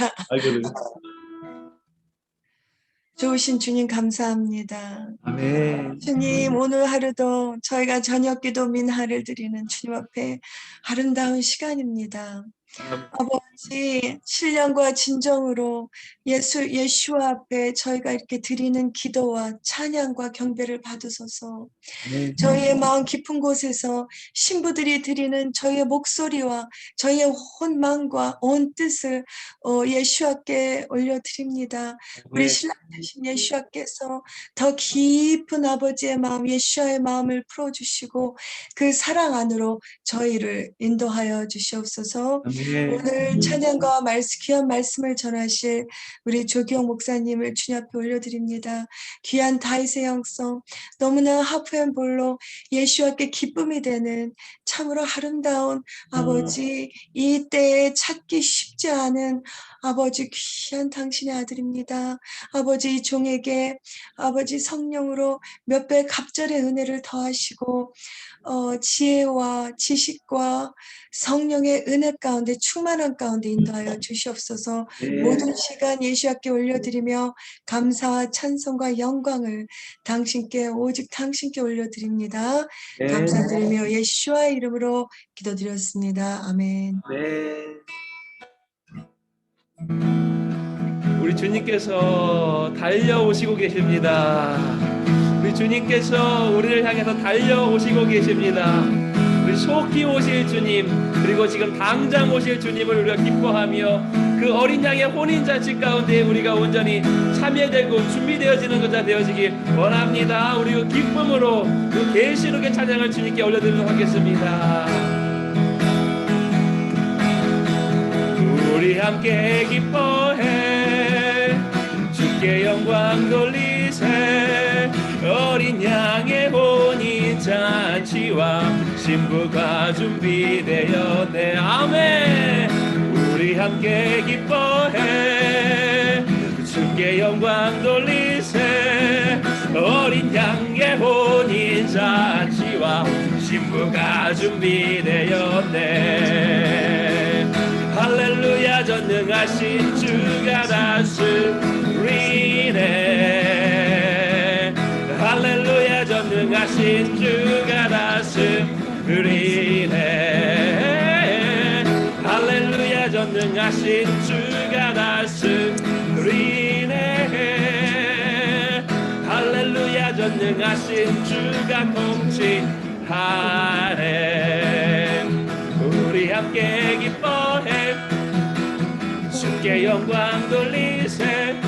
죄송합니다. 그래. 좋으신 주님 감사합니다. 아멘. 주님, 오늘 하루도 저희가 저녁 기도 민하를 드리는 주님 앞에 아름다운 시간입니다. 아버지, 신령과 진정으로 예수와 앞에 저희가 이렇게 드리는 기도와 찬양과 경배를 받으소서. 아멘. 저희의 마음 깊은 곳에서 신부들이 드리는 저희의 목소리와 저희의 온 마음과 온 뜻을 예수와께 올려드립니다. 우리 신랑 되신 예수와께서 더 깊은 아버지의 마음, 예수와의 마음을 풀어주시고 그 사랑 안으로 저희를 인도하여 주시옵소서. 아멘. 오늘 찬양과 귀한 말씀을 전하실 우리 조기영 목사님을 주님 앞에 올려드립니다. 귀한 다윗의 형성, 너무나 하프앤 볼로 예수와께 기쁨이 되는 참으로 아름다운 아버지, 이 때에 찾기 쉽지 않은 아버지 귀한 당신의 아들입니다. 아버지, 이 종에게 아버지 성령으로 몇 배 갑절의 은혜를 더하시고 지혜와 지식과 성령의 은혜 가운데 충만한 가운데 인도하여 주시옵소서. 모든 시간 예수님께 올려드리며 감사와 찬송과 영광을 당신께 오직 당신께 올려드립니다. 감사드리며 예수와의 이름으로 기도드렸습니다. 아멘. 네. 우리 주님께서 달려오시고 계십니다. 우리 주님께서 우리를 향해서 달려오시고 계십니다. 우리 속히 오실 주님, 그리고 지금 당장 오실 주님을 우리가 기뻐하며 그 어린 양의 혼인잔치 가운데 우리가 온전히 참여되고 준비되어지는 것자 되어지기 원합니다. 우리 그 기쁨으로 그 계시록의 찬양을 주님께 올려드리도록 하겠습니다. 우리 함께 기뻐해 주께 영광 돌리세. 어린 양의 혼인잔치와 신부가 준비되었네. 아멘. 우리 함께 기뻐해 주께 영광 돌리세. 어린 양의 혼인잔치와 신부가 준비되었네. 할렐루야, 전능하신 주가 다스리네. 할렐루야, 전능하신 주가 다스리네. 할렐루야, 전능하신 주가 다스리네. 할렐루야, 전능하신 주가 통치하네. 우리 함께 기뻐해 주께 영광 돌리세.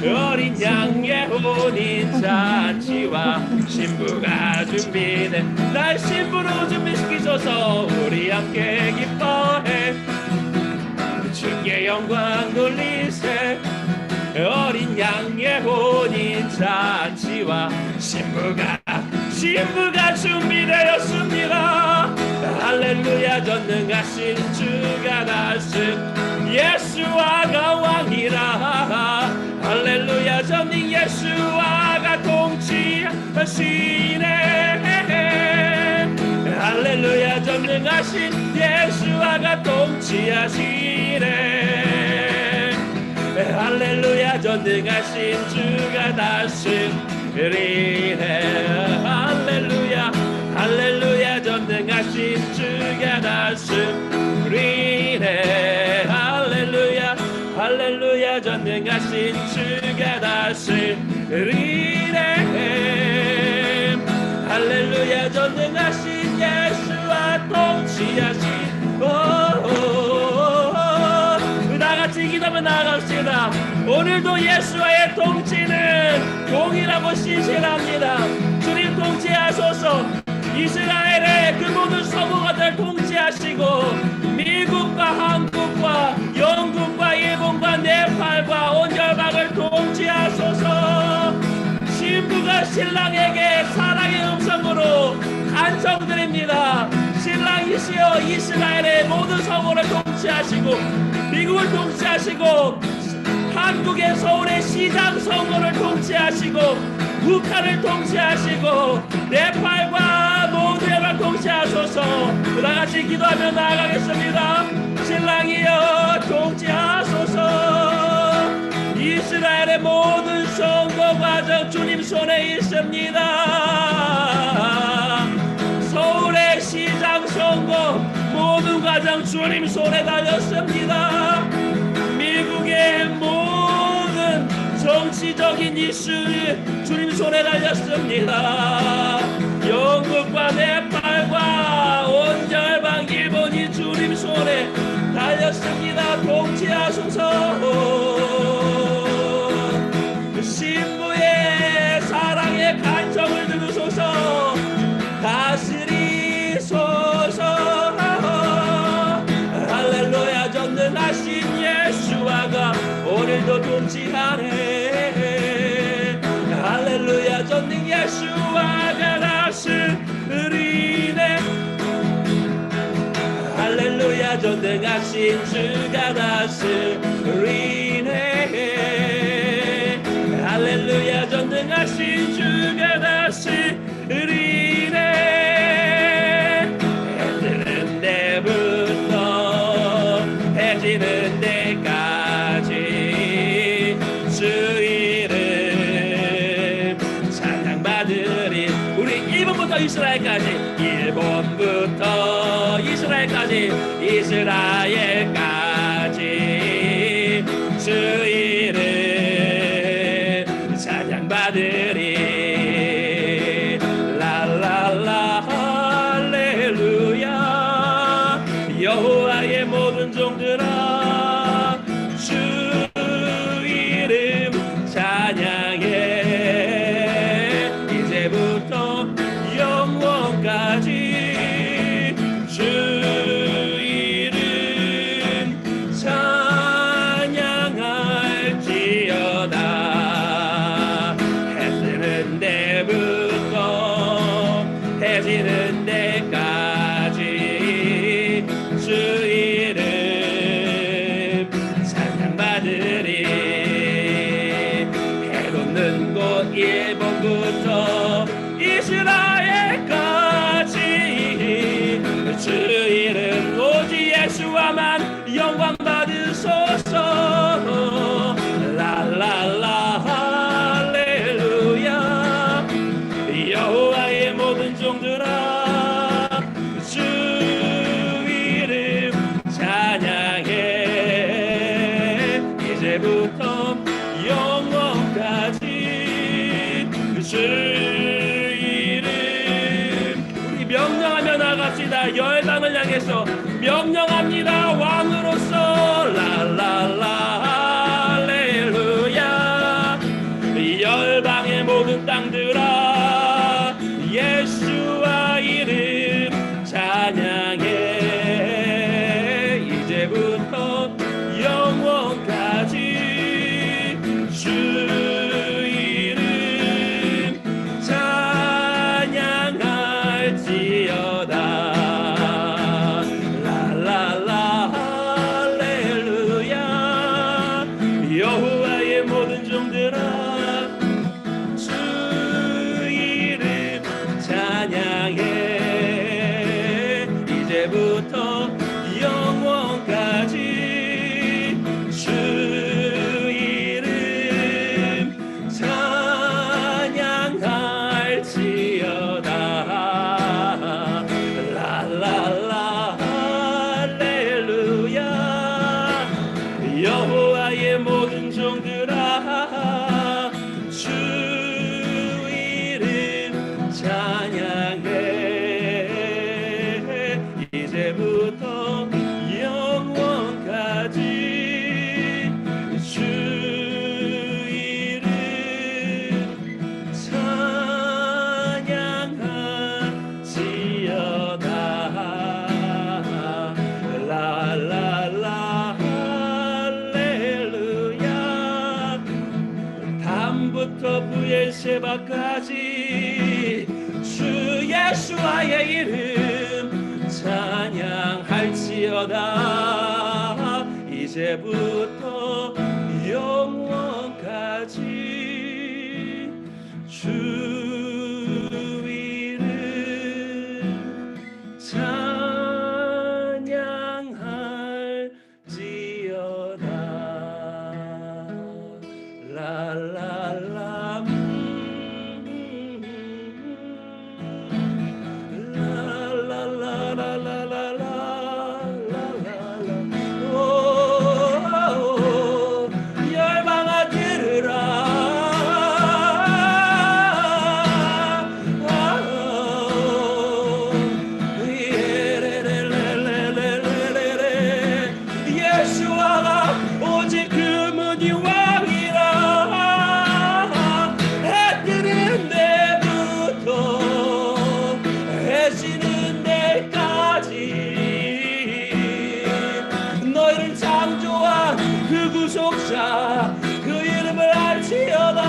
어린 양의 혼인잔치와 신부가 준비돼. 날 신부로 준비시키소서. 우리 함께 기뻐해 주께 영광 돌리세. 어린 양의 혼인잔치와 신부가 준비되었습니다. 할렐루야, 전능하신 주가 다스 예수와가 왕이라. 할렐루야, 전능 예수와가 통치하시네. 할렐루야, 전능하신 예수와가 통치하시네. 할렐루야, 전능하신 주가 다스리네. 할렐루야, 할렐루야, 전능하신 주가 다스리네. 할렐루야, 할렐루야, 전능하신 주가 다스리네. 할렐루야, 전능하신 예수와 통치하신. 다같이 기도하며 나아갑시다. 오늘도 예수와의 통치는 동일하고 신실합니다. 주님 통치하소서. 이스라엘의 그 모든 서구가들 통치하시고 미국과 한국과 영국과 일본과 네팔과 온 열방을 통치하소서. 신부가 신랑에게 사랑의 음성으로 간청드립니다. 신랑이시여, 이스라엘의 모든 서구를 통치하시고 미국을 통치하시고 한국의 서울의 시장 선거를 통치하시고 북한을 통치하시고 네팔과 모두를 통치하소서. 다같이 기도하며 나아가겠습니다. 신랑이여 통치하소서. 과정 주님 손에 있습니다. 서울의 시장 선거 모든 과정 주님 손에 달렸습니다. 미국의 모든 정치적인 이슈 주님 손에 달렸습니다. 영국과 네팔과 온 열방 일본이 주님 손에 달렸습니다. 통치하소서. 신부의 사랑의 간청을 들으소서. 다스리소서. 할렐루야. 전능하신 예수와가 오늘도 통치하네. 할렐루야. 전능 예수와가 다스리네. 할렐루야. 전능하신 주가 다스리네. 할렐루야. 전능하신 주가 다스리네. 해 뜨는 데부터 해 지는 데까지 주 이름 찬양받으리. 우리 1번부터 이스라엘까지, 1번부터 이스라엘까지, 이스라엘까지 주 이름 찬양받으리. 랄랄라 할렐루야. 여호와의 모든 종들아 주 이름 찬양해. 이제부터 영원까지 주 이름 찬양할지어다. 해 뜨는 데부터 해 지는 데까지 주 이름 찬양받으리. 해 돋는 곳 1번부터 이스라엘까지 주 이름 오직 예수와만 영광 받으소서. 랄랄라 할렐루야. 여호와의 모든 종들아 주 이름 찬양해. 이제부터 영원까지 주 이름. 우리 명령하며 나갑시다. 열방을 향해서 명령합니다. 왕으로서 랄랄라 할렐루야. 열방의 모든 땅들아 예수와 이름 찬양해. 이제부터 영원까지 주 이름 찬양할지어다. 랄랄라 할렐루야. 여호와의 모든 종들아 주 이름 찬양해. 이제부터 영원까지 주 이름 찬양할지어다. 랄랄라 할렐루야. 여호와의 모든 종들아 주 이름 찬양해. 이제부터 영원까지 주 이름 찬양할지어다. 랄랄라 할렐루야. 담부터 부엘세바까지 주 예수와의 이름 찬양할지어다. 이제부터 영원까지 주 이름 찬양할지어다. 랄랄라 구속자 그 이름을 알지어다.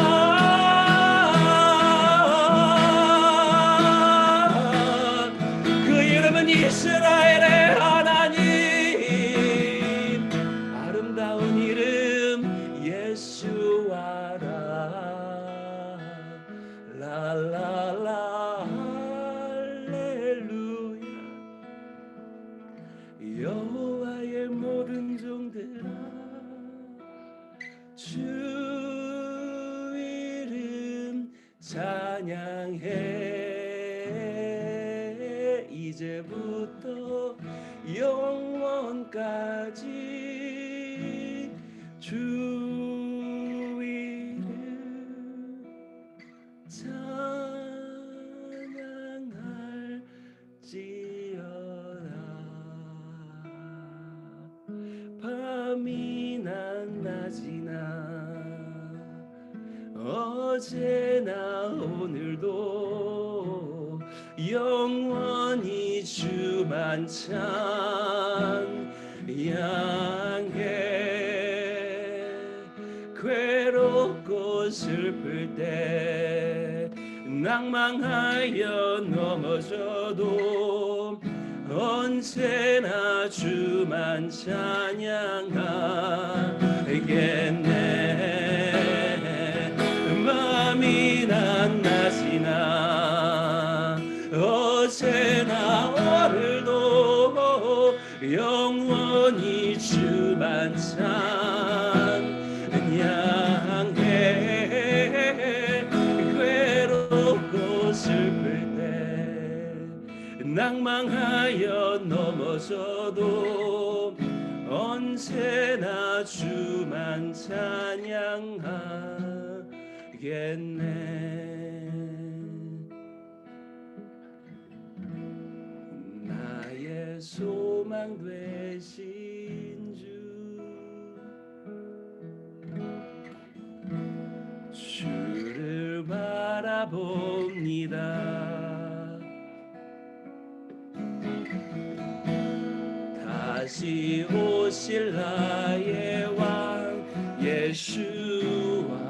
그 이름은 이스라엘의 하나님. 아름다운 이름 예수와라. 랄랄라 할렐루야. 여호와의 모든 종들아 주 이름 찬양해. 이제부터 영원까지 주 이름 찬양할지어다. 밤이나 낮이나 어제나 오늘도 영원히 주만 찬양해. 괴롭고 슬플 때 낭망하여 넘어져도 언제나 주만 찬양하겠네. 밤이나 낮이나 어제나 오늘도 영원히 주만 찬양해. 괴롭고 슬플 때 낭망하여 넘어져도 언제나 주만 찬양하겠네. 나의 소망 되신 주 주를 바라봅니다. 다시 오실 나의 왕 예수와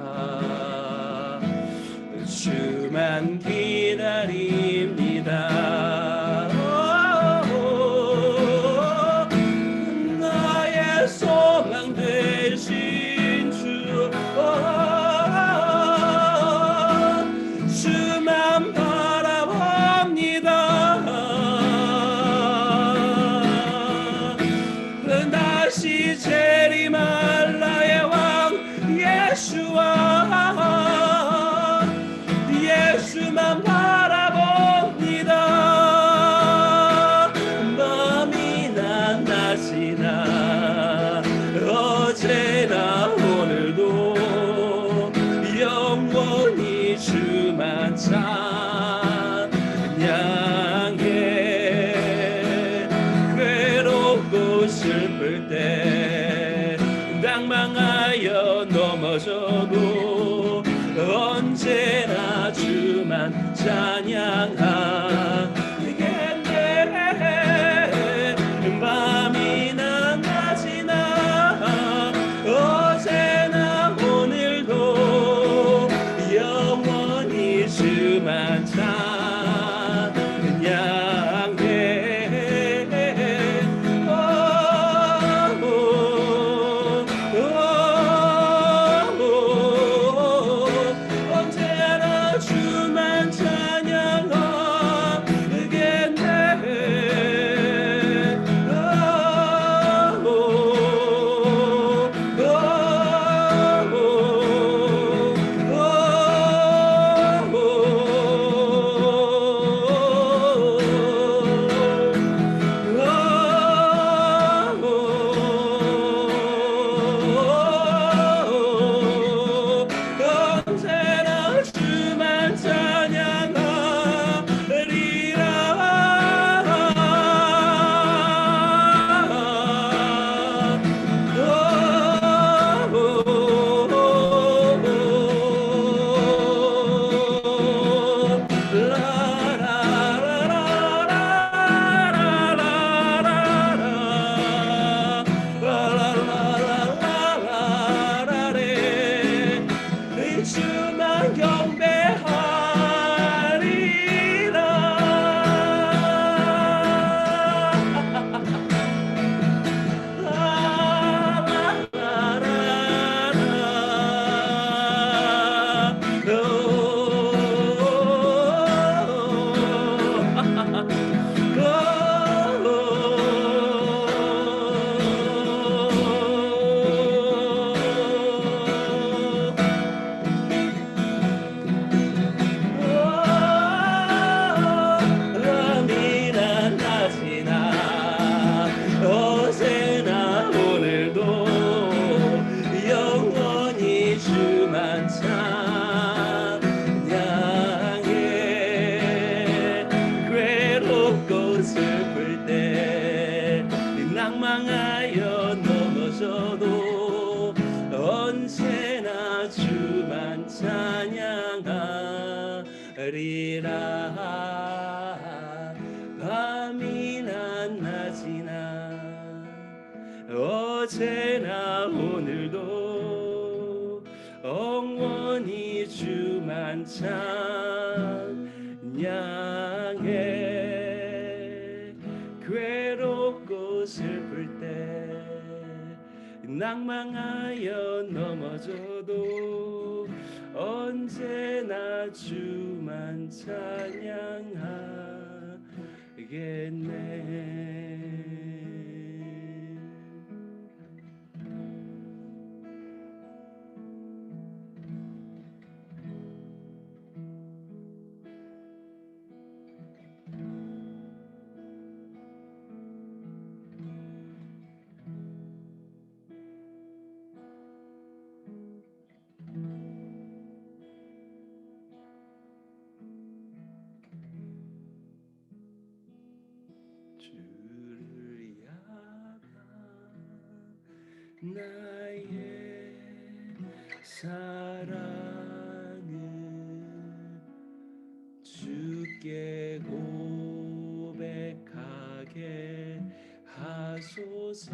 주만 기다립니다. 나의 소망 되신 주 주만 바라봅니다. 다시 재림할 나의 왕 예수와 예수만 바라봅니다. 밤이나 낮이나 어제나 오늘도 영원히 주만 찬양해. 괴롭고 슬플 때 낭망하여 넘어져도 언제나 주만 찬양하겠네. 밤이나 낮이나 어제나 오늘도 영원히 주만 찬양해. 언제나 주만 찬양하겠네. 주만 찬양하리라. 밤이나 낮이나 어제나 오늘도 영원히 주만 찬양해. 괴롭고 슬플 때 낭망하여 넘어져도 언제나 주만 찬양하겠네. 주를 향한 나의 사랑은 주께 고백하게 하소서.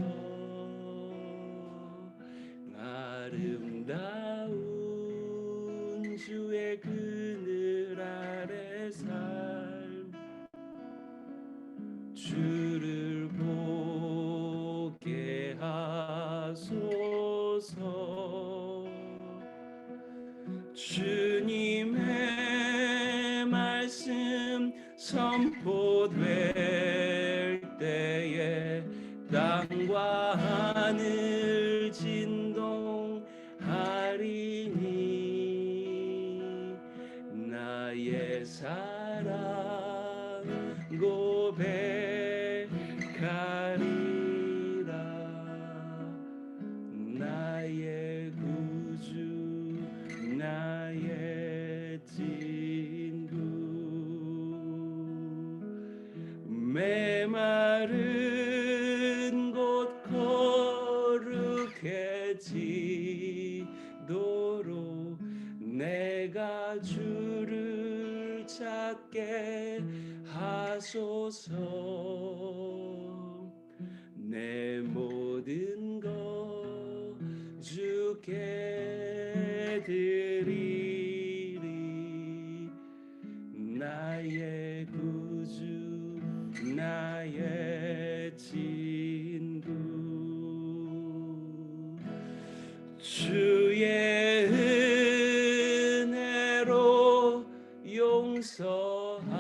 아름다운 주의 그늘 아래 삶 주를 보게 하소서. 주님의 말씀 선포될 때에 땅과 하늘 진동하리니 나의 사랑 고백하리라. 나의 구주 나의 친구. 메마른 곳 거룩해지도록 내가 주를 찾게 하소서. 내 모든 것 주께 드리리. 나의 구주 나의 친구. 주의 은혜로 용서하시고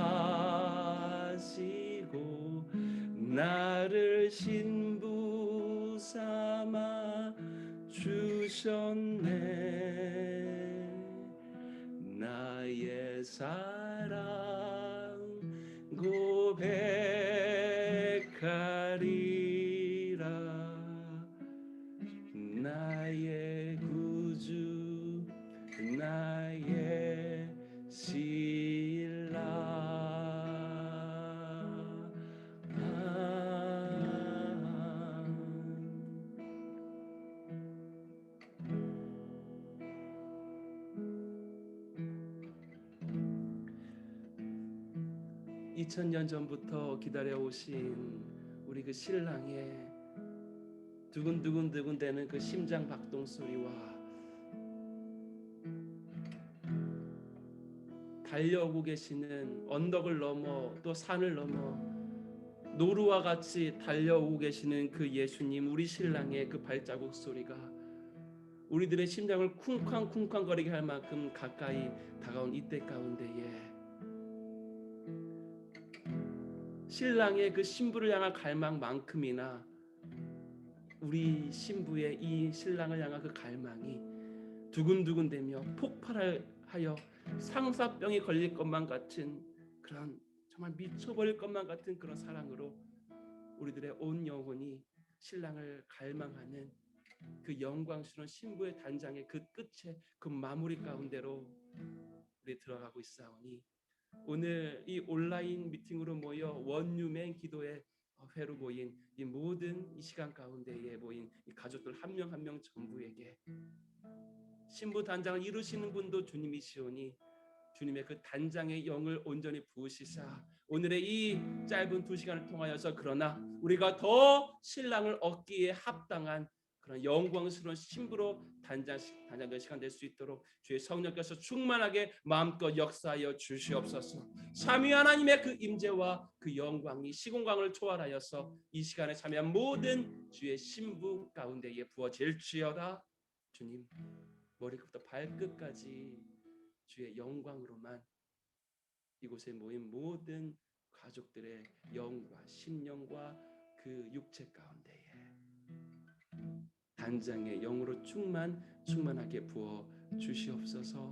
나를 신부 삼아 주셨네. 나의 사랑 고백하리라. 나의 구주 나의 신랑. 아. 2000년 전부터 기다려오신 우리 그 신랑의 두근두근 되는 그 심장 박동 소리와 달려오고 계시는 언덕을 넘어 또 산을 넘어 노루와 같이 달려오고 계시는 그 예수님, 우리 신랑의 그 발자국 소리가 우리들의 심장을 쿵쾅쿵쾅거리게 할 만큼 가까이 다가온 이때 가운데에 신랑의 그 신부를 향한 갈망만큼이나 우리 신부의 이 신랑을 향한 그 갈망이 두근두근대며 폭발하여 상사병이 걸릴 것만 같은 그런 정말 미쳐버릴 것만 같은 그런 사랑으로 우리들의 온 영혼이 신랑을 갈망하는 그 영광스러운 신부의 단장의 그 끝에 그 마무리 가운데로 우리 들어가고 있사오니 오늘 이 온라인 미팅으로 모여 원유맨 기도의 회로 모인 이 모든 이 시간 가운데에 모인 이 가족들 한 명 한 명 전부에게 신부 단장을 이루시는 분도 주님이시오니 주님의 그 단장의 영을 온전히 부으시사 오늘의 이 짧은 2시간을 통하여서 그러나 우리가 더 신랑을 얻기에 합당한 그런 영광스러운 신부로 단장된 시간 될 수 있도록 주의 성령께서 충만하게 마음껏 역사하여 주시옵소서. 삼위 하나님의 그 임재와 그 영광이 시공간을 초월하여서 이 시간에 참여한 모든 주의 신부 가운데에 부어질지어다. 주님, 머리부터 발끝까지 주의 영광으로만 이곳에 모인 모든 가족들의 영과 심령과 그 육체 가운데에 단장의 영으로 충만하게 부어 주시옵소서.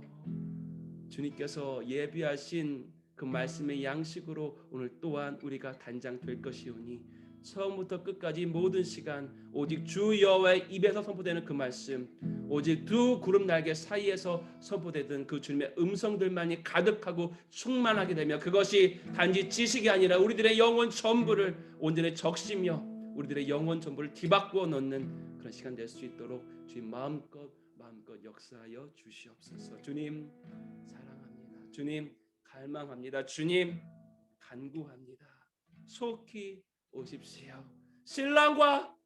주님께서 예비하신 그 말씀의 양식으로 오늘 또한 우리가 단장 될 것이오니 처음부터 끝까지 모든 시간 오직 주 여호와의 입에서 선포되는 그 말씀, 오직 두 구름 날개 사이에서 선포되던 그 주님의 음성들만이 가득하고 충만하게 되며 그것이 단지 지식이 아니라 우리들의 영혼 전부를 온전히 적시며 우리들의 영혼 전부를 뒤바꾸어 놓는 그런 시간 될 수 있도록 주님 마음껏 역사하여 주시옵소서. 주님 사랑합니다. 주님 갈망합니다. 주님 간구합니다. 속히 오십시오. 신랑과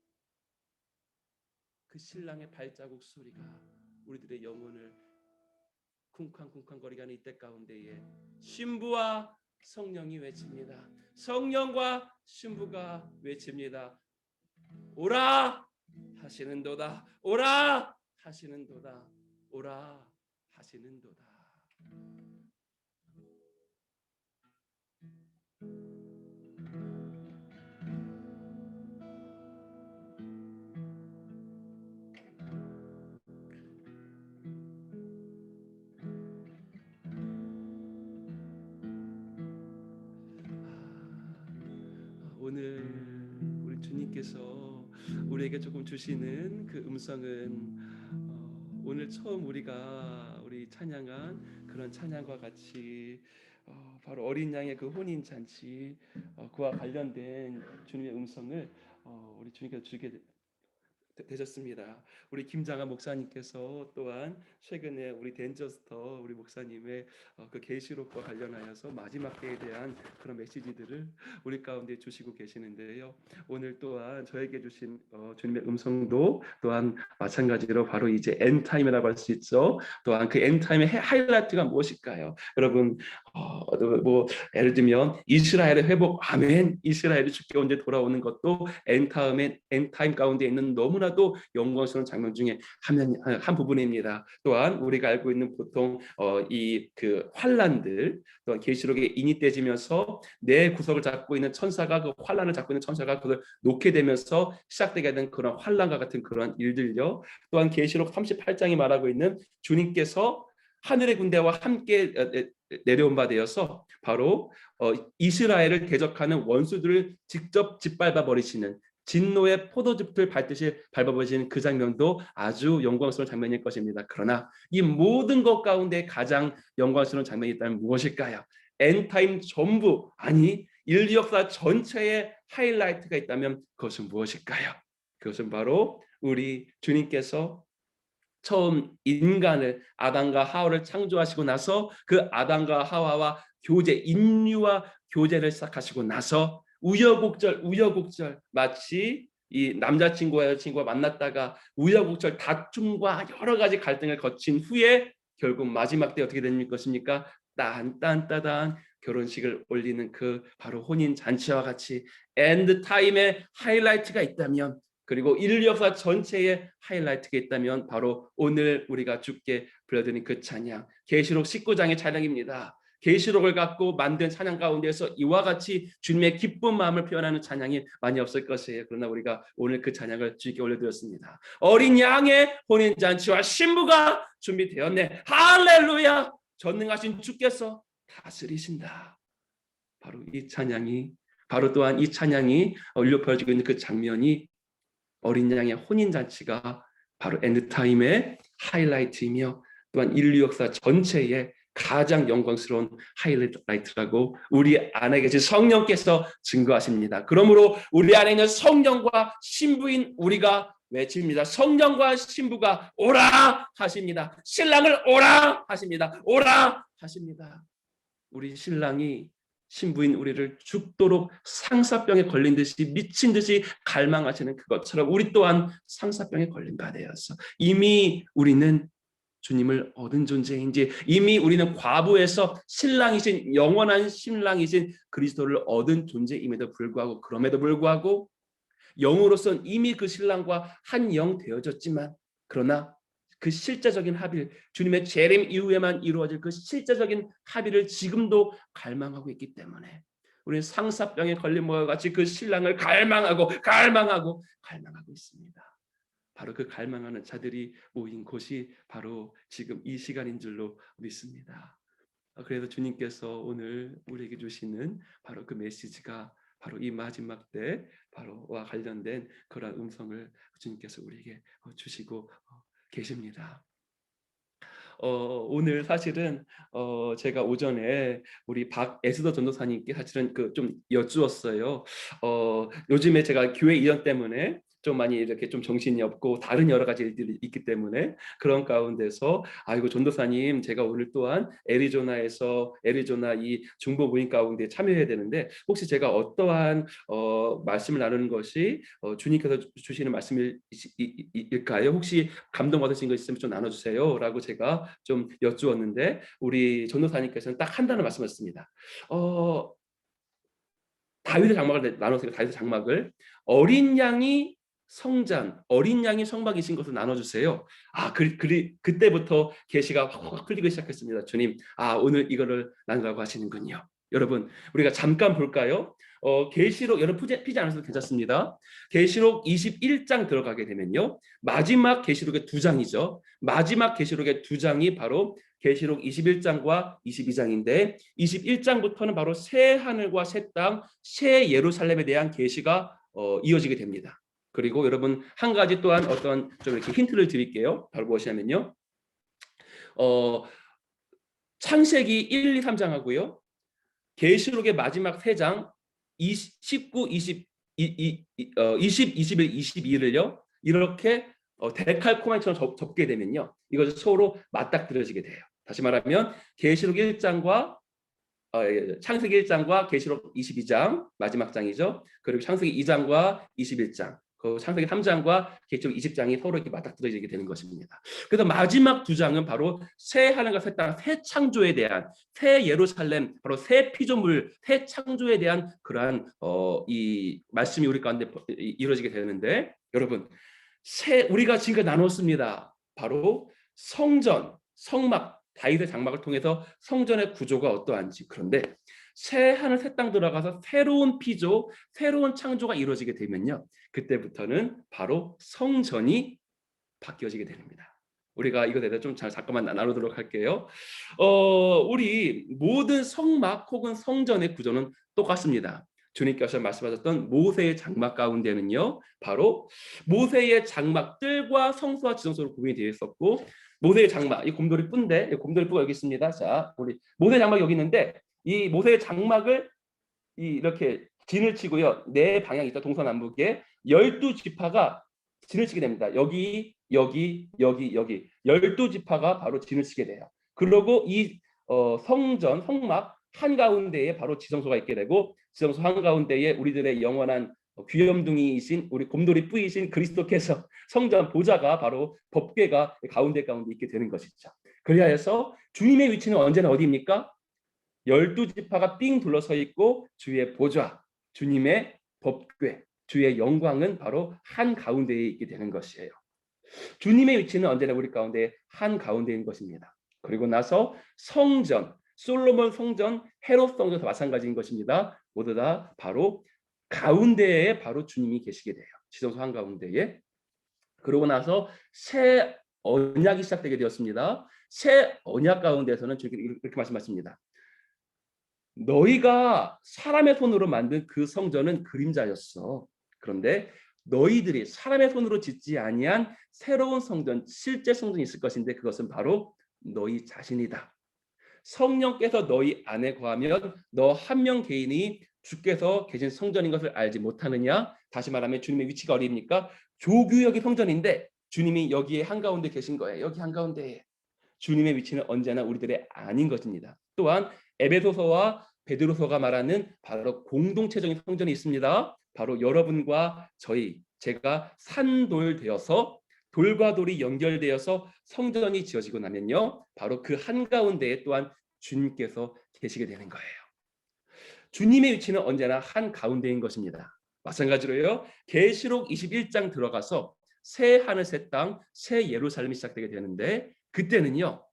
그 신랑의 발자국 소리가 우리들의 영혼을 쿵쾅쿵쾅거리게 하는 이때 가운데에 신부와 성령이 외칩니다. 성령과 신부가 외칩니다. 오라 하시는도다. 오라 하시는도다. 오라 하시는도다. 오늘 우리 주님께서 우리에게 조금 주시는 그 음성은 오늘 처음 우리 찬양한 그런 찬양과 같이 바로 어린 양의 그 혼인 잔치 그와 관련된 주님의 음성을 우리 주님께서 주게 되셨습니다. 우리 김장한 목사님께서 또한 최근에 우리 댄저스터 우리 목사님의 그 계시록과 관련하여서 마지막 때에 대한 그런 메시지들을 우리 가운데 주시고 계시는데요. 오늘 또한 저에게 주신 주님의 음성도 또한 마찬가지로 바로 이제 엔타임이라고 할 수 있죠. 또한 그 엔타임의 하이라이트가 무엇일까요? 여러분 뭐 예를 들면 이스라엘의 회복, 아멘. 이스라엘이 주께 언제 돌아오는 것도 엔타임 가운데 있는 너무나도 영광스러운 장면 중에 한 부분입니다. 또한 우리가 알고 있는 보통 이 그 환란들, 또한 계시록에 인이 떼지면서 내 구석을 잡고 있는 천사가 그 환란을 잡고 있는 천사가 그걸 놓게 되면서 시작되게 된 그런 환란과 같은 그런 일들요. 또한 계시록 38장이 말하고 있는 주님께서 하늘의 군대와 함께 내려온 바 되어서 바로 이스라엘을 대적하는 원수들을 직접 짓밟아 버리시는 진노의 포도즙을 밟듯이 밟아버리시는 그 장면도 아주 영광스러운 장면일 것입니다. 그러나 이 모든 것 가운데 가장 영광스러운 장면이 있다면 무엇일까요? 엔타임 전부, 아니 인류 역사 전체의 하이라이트가 있다면 그것은 무엇일까요? 그것은 바로 우리 주님께서 처음 인간을 아담과 하와를 창조하시고 나서 그 아담과 하와와 인류와 교제를 시작하시고 나서 우여곡절 마치 이 남자친구와 여자친구가 만났다가 우여곡절 다툼과 여러 가지 갈등을 거친 후에 결국 마지막 때 어떻게 되는 것입니까? 딴딴따단 결혼식을 올리는 그 바로 혼인 잔치와 같이 엔드 타임의 하이라이트가 있다면, 그리고 인류 역사 전체의 하이라이트가 있다면 바로 오늘 우리가 주께 불러드린 그 찬양, 계시록 19장의 찬양입니다. 계시록을 갖고 만든 찬양 가운데서 이와 같이 주님의 기쁜 마음을 표현하는 찬양이 많이 없을 것이에요. 그러나 우리가 오늘 그 찬양을 주께 올려드렸습니다. 어린 양의 혼인잔치와 신부가 준비되었네. 할렐루야. 전능하신 주께서 다스리신다. 바로 이 찬양이, 바로 또한 이 찬양이 울려퍼지고 있는 그 장면이 어린 양의 혼인잔치가 바로 엔드타임의 하이라이트이며 또한 인류 역사 전체의 가장 영광스러운 하이라이트라고 우리 안에 계신 성령께서 증거하십니다. 그러므로 우리 안에 있는 성령과 신부인 우리가 외칩니다. 성령과 신부가 오라 하십니다. 신랑을 오라 하십니다. 오라 하십니다. 우리 신랑이 신부인 우리를 죽도록 상사병에 걸린 듯이 미친 듯이 갈망하시는 그것처럼 우리 또한 상사병에 걸린 바 되어서 이미 우리는 주님을 얻은 존재인지, 이미 우리는 과부에서 신랑이신 영원한 신랑이신 그리스도를 얻은 존재임에도 불구하고, 그럼에도 불구하고 영으로서는 이미 그 신랑과 한 영 되어졌지만, 그러나 그 실제적인 합일, 주님의 재림 이후에만 이루어질 그 실제적인 합일을 지금도 갈망하고 있기 때문에 우리는 상사병에 걸린 것과 같이 그 신랑을 갈망하고 있습니다. 바로 그 갈망하는 자들이 모인 곳이 바로 지금 이 시간인 줄로 믿습니다. 그래서 주님께서 오늘 우리에게 주시는 바로 그 메시지가 바로 이 마지막 때 바로와 관련된 그런 음성을 주님께서 우리에게 주시고 계십니다. 오늘 사실은 제가 오전에 우리 박에스더 전도사님께 사실은 좀 여쭈었어요. 요즘에 제가 교회 이전 때문에 좀 많이 이렇게 좀 정신이 없고 다른 여러 가지 일들이 있기 때문에 그런 가운데서 아이고 전도사님, 제가 오늘 또한 애리조나 이 중보 모임 가운데 참여해야 되는데 혹시 제가 어떠한 말씀을 나누는 것이 주님께서 주시는 말씀일까요? 혹시 감동받으신 거 있으면 좀 나눠주세요 라고 제가 좀 여쭈었는데 우리 전도사님께서는 딱 한 단어 말씀하셨습니다. 다윗의 장막을 나눠서 다윗의 장막을 어린 양이 성막이신 것을 나눠주세요. 그때부터 계시가 확 풀리기 시작했습니다. 주님, 오늘 이거를 나누라고 하시는군요. 여러분, 우리가 잠깐 볼까요? 계시록, 여러분 피지 않으셔도 괜찮습니다. 계시록 21장 들어가게 되면요, 마지막 계시록의 2장이죠. 마지막 계시록의 2장이 바로 계시록 21장과 22장인데 21장부터는 바로 새 하늘과 새 땅, 새 예루살렘에 대한 계시가 이어지게 됩니다. 그리고 여러분 한 가지 또한 어떤 좀 이렇게 힌트를 드릴게요. 바로 무엇이냐면요, 창세기 1, 2, 3장하고요, 계시록의 마지막 3장 19, 20, 21, 22를요 이렇게 데칼코마니처럼 접게 되면요, 이것이 서로 맞닥뜨려지게 돼요. 다시 말하면 계시록 1장과 창세기 1장과 계시록 22장 마지막 장이죠. 그리고 창세기 2장과 21장, 그 창세기 3장과 계시록 20장이 서로 이렇게 맞닥뜨려지게 되는 것입니다. 그래서 마지막 2장은 바로 새 하늘과 새 땅, 새 창조에 대한, 새 예루살렘, 바로 새 피조물, 새 창조에 대한 그러한 이 말씀이 우리 가운데 이루어지게 되는데, 여러분 우리가 지금까지 나눴습니다. 바로 성전, 성막, 다윗의 장막을 통해서 성전의 구조가 어떠한지. 그런데 새 하늘 새 땅 들어가서 새로운 피조, 새로운 창조가 이루어지게 되면요, 그때부터는 바로 성전이 바뀌어지게 됩니다. 우리가 이것에 대해서 좀 잠깐만 나누도록 할게요. 우리 모든 성막 혹은 성전의 구조는 똑같습니다. 주님께서 말씀하셨던 모세의 장막 가운데는요, 바로 모세의 장막들과 성소와 지성소로 구분이 되어 있었고, 모세의 장막, 이 곰돌이 뿔인데, 곰돌이 뿔가 여기 있습니다. 자, 우리 모세의 장막이 여기 있는데, 이 모세의 장막을 이렇게 진을 치고요, 네 방향이 있다. 동서남북에 12지파가 진을 치게 됩니다. 여기 12지파가 바로 진을 치게 돼요. 그리고 이 성전, 성막 한가운데에 바로 지성소가 있게 되고, 지성소 한가운데에 우리들의 영원한 귀염둥이이신 우리 곰돌이 뿌이신 그리스도께서 성전 보좌가 바로 법궤가 가운데 있게 되는 것이죠. 그리하여서 주님의 위치는 언제나 어디입니까? 12지파가 삥 둘러서 있고 주의 보좌, 주님의 법궤, 주의 영광은 바로 한가운데에 있게 되는 것이에요. 주님의 위치는 언제나 우리 가운데 한가운데인 것입니다. 그리고 나서 성전, 솔로몬 성전, 헤롯 성전도 마찬가지인 것입니다. 모두 다 바로 가운데에 바로 주님이 계시게 돼요. 지성소 한가운데에. 그러고 나서 새 언약이 시작되게 되었습니다. 새 언약 가운데서는 이렇게 말씀하십니다. 너희가 사람의 손으로 만든 그 성전은 그림자였어. 그런데 너희들이 사람의 손으로 짓지 아니한 새로운 성전, 실제 성전이 있을 것인데 그것은 바로 너희 자신이다. 성령께서 너희 안에 거하면 너 한 명 개인이 주께서 계신 성전인 것을 알지 못하느냐? 다시 말하면 주님의 위치가 어디입니까? 조규역이 성전인데 주님이 여기에 한가운데 계신 거예요. 여기 한가운데에. 주님의 위치는 언제나 우리들의 아닌 것입니다. 또한 에베소서와 베드로서가 말하는 바로 공동체적인 성전이 있습니다. 바로 여러분과 제가 산돌 되어서 돌과 돌이 연결되어서 성전이 지어지고 나면요, 바로 그 한가운데에 또한 주님께서 계시게 되는 거예요. 주님의 위치는 언제나 한가운데인 것입니다. 마찬가지로요, 계시록 21장 들어가서 새 하늘 새 땅 새 예루살렘이 시작되게 되는데, 그때는요,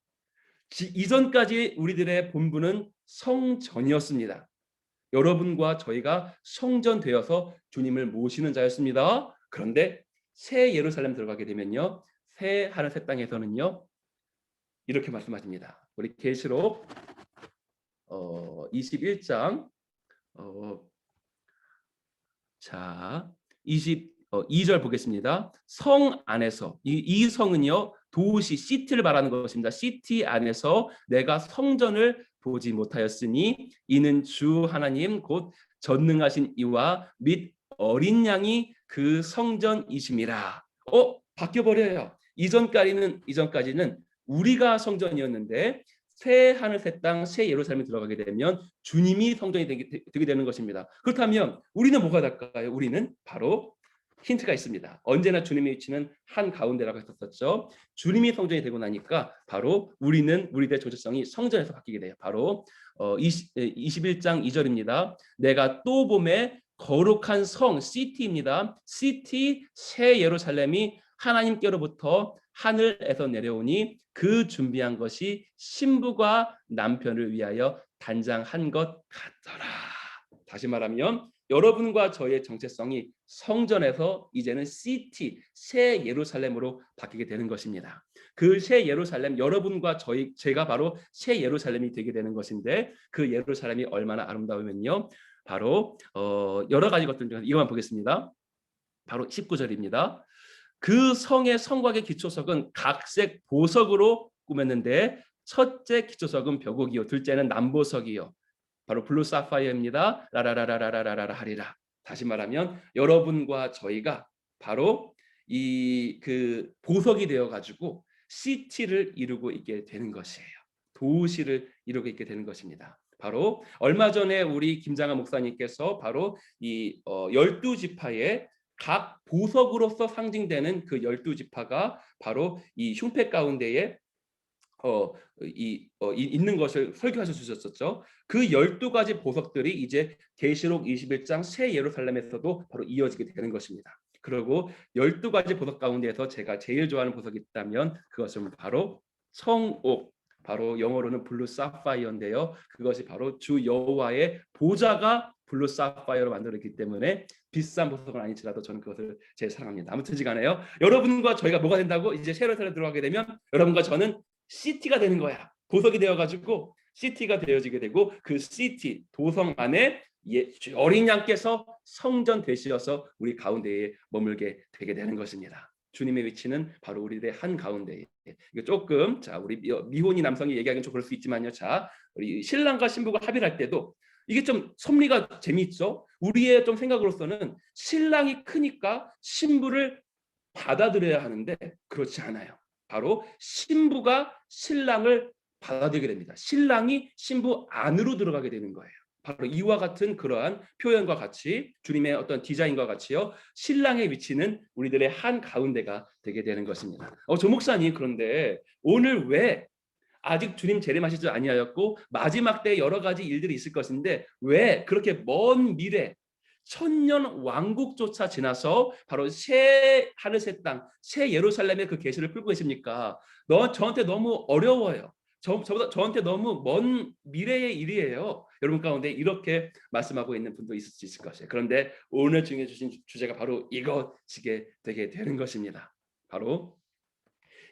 이전까지 우리들의 본부는 성전이었습니다. 여러분과 저희가 성전되어서 주님을 모시는 자였습니다. 그런데 새 예루살렘 들어가게 되면요, 새 하늘 새 땅에서는요, 이렇게 말씀하십니다. 우리 계시록 21장 자 22절 보겠습니다. 성 안에서 이 성은요, 도시 시티를 말하는 것입니다. 시티 안에서 내가 성전을 보지 못하였으니 이는 주 하나님 곧 전능하신 이와 및 어린 양이 그 성전이심이라. 바뀌어버려요. 이전까지는 우리가 성전이었는데 새 하늘 새 땅 새 예루살렘에 들어가게 되면 주님이 성전이 되게 되는 것입니다. 그렇다면 우리는 뭐가 될까요? 우리는 바로 힌트가 있습니다. 언제나 주님의 위치는 한가운데라고 했었죠. 주님이 성전이 되고 나니까 바로 우리들의 정체성이 성전에서 바뀌게 돼요. 바로 21장 2절입니다. 내가 또 봄에 거룩한 성 시티입니다. 시티 새 예루살렘이 하나님께로부터 하늘에서 내려오니 그 준비한 것이 신부가 남편을 위하여 단장한 것 같더라. 다시 말하면 여러분과 저의 정체성이 성전에서 이제는 시티 새 예루살렘으로 바뀌게 되는 것입니다. 그 새 예루살렘, 여러분과 제가 바로 새 예루살렘이 되게 되는 것인데, 그 예루살렘이 얼마나 아름다우면요, 바로 여러 가지 것들 중에 이것만 보겠습니다. 바로 19절입니다. 그 성의 성곽의 기초석은 각색 보석으로 꾸몄는데 첫째 기초석은 벽옥이요, 둘째는 남보석이요, 바로 블루 사파이어입니다. 라라라라라라라 하리라. 다시 말하면 여러분과 저희가 바로 그 보석이 되어 가지고 시티를 이루고 있게 되는 것이에요. 도시를 이루고 있게 되는 것입니다. 바로 얼마 전에 우리 김장한 목사님께서 바로 이 12지파의 각 보석으로서 상징되는 그 12지파가 바로 이 흉패 가운데에 있는 것을 설교하셔 주셨었죠. 그 12가지 보석들이 이제 계시록 21장 새 예루살렘에서도 바로 이어지게 되는 것입니다. 그리고 12가지 보석 가운데에서 제가 제일 좋아하는 보석이 있다면 그것은 바로 청옥, 바로 영어로는 블루 사파이어인데요. 그것이 바로 주 여호와의 보좌가 블루 사파이어로 만들어졌기 때문에 비싼 보석은 아니지라도 저는 그것을 제일 사랑합니다. 아무튼지간에요, 여러분과 저희가 뭐가 된다고? 이제 새 예루살렘 들어가게 되면 여러분과 저는 시티가 되는 거야. 보석이 되어가지고 시티가 되어지게 되고, 그 시티 도성 안에 어린 양께서 성전 되시어서 우리 가운데에 머물게 되게 되는 것입니다. 주님의 위치는 바로 우리들의 한 가운데에. 이거 조금 우리 미혼이 남성이 얘기하기는 좀 그럴 수 있지만요. 우리 신랑과 신부가 합의를 할 때도 이게 좀 섭리가 재미있죠. 우리의 좀 생각으로서는 신랑이 크니까 신부를 받아들여야 하는데 그렇지 않아요. 바로 신부가 신랑을 받아들이게 됩니다. 신랑이 신부 안으로 들어가게 되는 거예요. 바로 이와 같은 그러한 표현과 같이 주님의 어떤 디자인과 같이요, 신랑의 위치는 우리들의 한 가운데가 되게 되는 것입니다. 조 목사님, 그런데 오늘 왜 아직 주님 재림하시지 아니하였고 마지막 때 여러 가지 일들이 있을 것인데 왜 그렇게 먼 미래 천년 왕국조차 지나서 바로 새 하늘 새 땅 새 예루살렘의 그 계시를 풀고 계십니까? 저한테 너무 어려워요. 저한테 너무 먼 미래의 일이에요. 여러분 가운데 이렇게 말씀하고 있는 분도 있을 수 있을 것이에요. 그런데 오늘 정해 주신 주제가 바로 이것이게 되게 되는 것입니다. 바로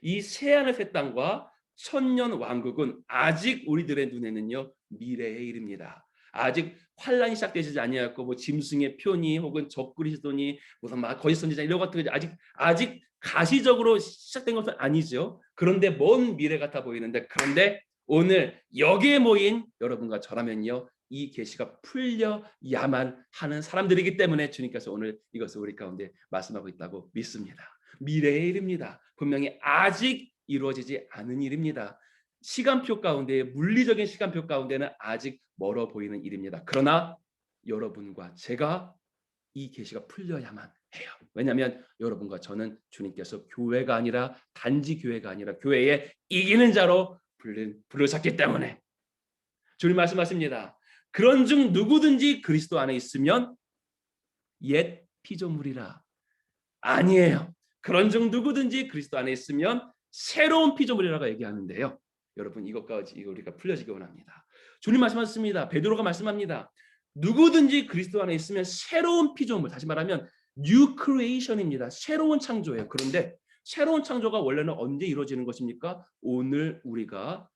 이 새 하늘 새 땅과 천년 왕국은 아직 우리들의 눈에는요, 미래의 일입니다. 아직 환란이 시작되지 아니하였고 뭐 짐승의 표니 혹은 적그리스도니 무슨 거짓 선지자 이런 것들이 아직 가시적으로 시작된 것은 아니죠. 그런데 먼 미래 같아 보이는데, 그런데 오늘 여기에 모인 여러분과 저라면요, 이 계시가 풀려야만 하는 사람들이기 때문에 주님께서 오늘 이것을 우리 가운데 말씀하고 있다고 믿습니다. 미래의 일입니다. 분명히 아직 이루어지지 않은 일입니다. 시간표 가운데, 물리적인 시간표 가운데는 아직 멀어 보이는 일입니다. 그러나 여러분과 제가 이 계시가 풀려야만 해요. 왜냐하면 여러분과 저는 주님께서 교회가 아니라, 단지 교회가 아니라 교회의 이기는 자로 부르셨기 때문에. 주님 말씀하십니다. 그런즉 누구든지 그리스도 안에 있으면 옛 피조물이라. 아니에요. 그런즉 누구든지 그리스도 안에 있으면 새로운 피조물이라고 얘기하는데요. 여러분, 이것까지 우리가 풀려지기 원합니다. 주님 말씀하셨습니다. 베드로가 말씀합니다. 누구든지 그리스도 안에 있으면 새로운 피조물, 다시 말하면 new creation입니다. 새로운 창조예요. 그런데 새로운 창조가 원래는 언제 이루어지는 것입니까? 오늘 우리가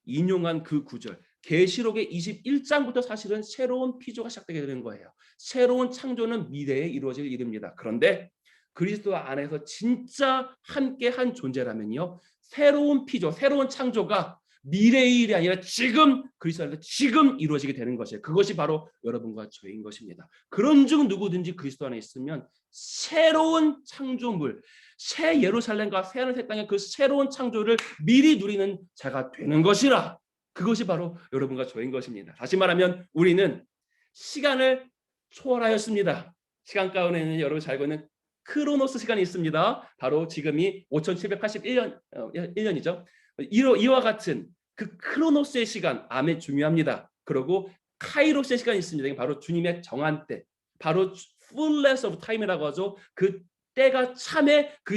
인용한 그 구절, 계시록의 21장부터 사실은 새로운 피조가 시작되게 되는 거예요. 새로운 창조는 미래에 이루어질 일입니다. 그런데 그리스도 안에서 진짜 함께 한 존재라면요, 새로운 피조, 새로운 창조가 미래의 일이 아니라 지금 그리스도 안에서 지금 이루어지게 되는 것이에요. 그것이 바로 여러분과 저인 것입니다. 그런즉 누구든지 그리스도 안에 있으면 새로운 창조물, 새 예루살렘과 새 하늘 새 땅의 그 새로운 창조를 미리 누리는 자가 되는 것이라. 그것이 바로 여러분과 저인 것입니다. 다시 말하면 우리는 시간을 초월하였습니다. 시간 가운데는 여러분 잘 알고 있는 크로노스 시간이 있습니다. 바로 지금이 5781년이죠. 이와 같은 그 크로노스의 시간, 아멘, 중요합니다. 그리고 카이로스의 시간이 있습니다. 바로 주님의 정한 때, 바로 fullness of time이라고 하죠. 그 때가 참에 그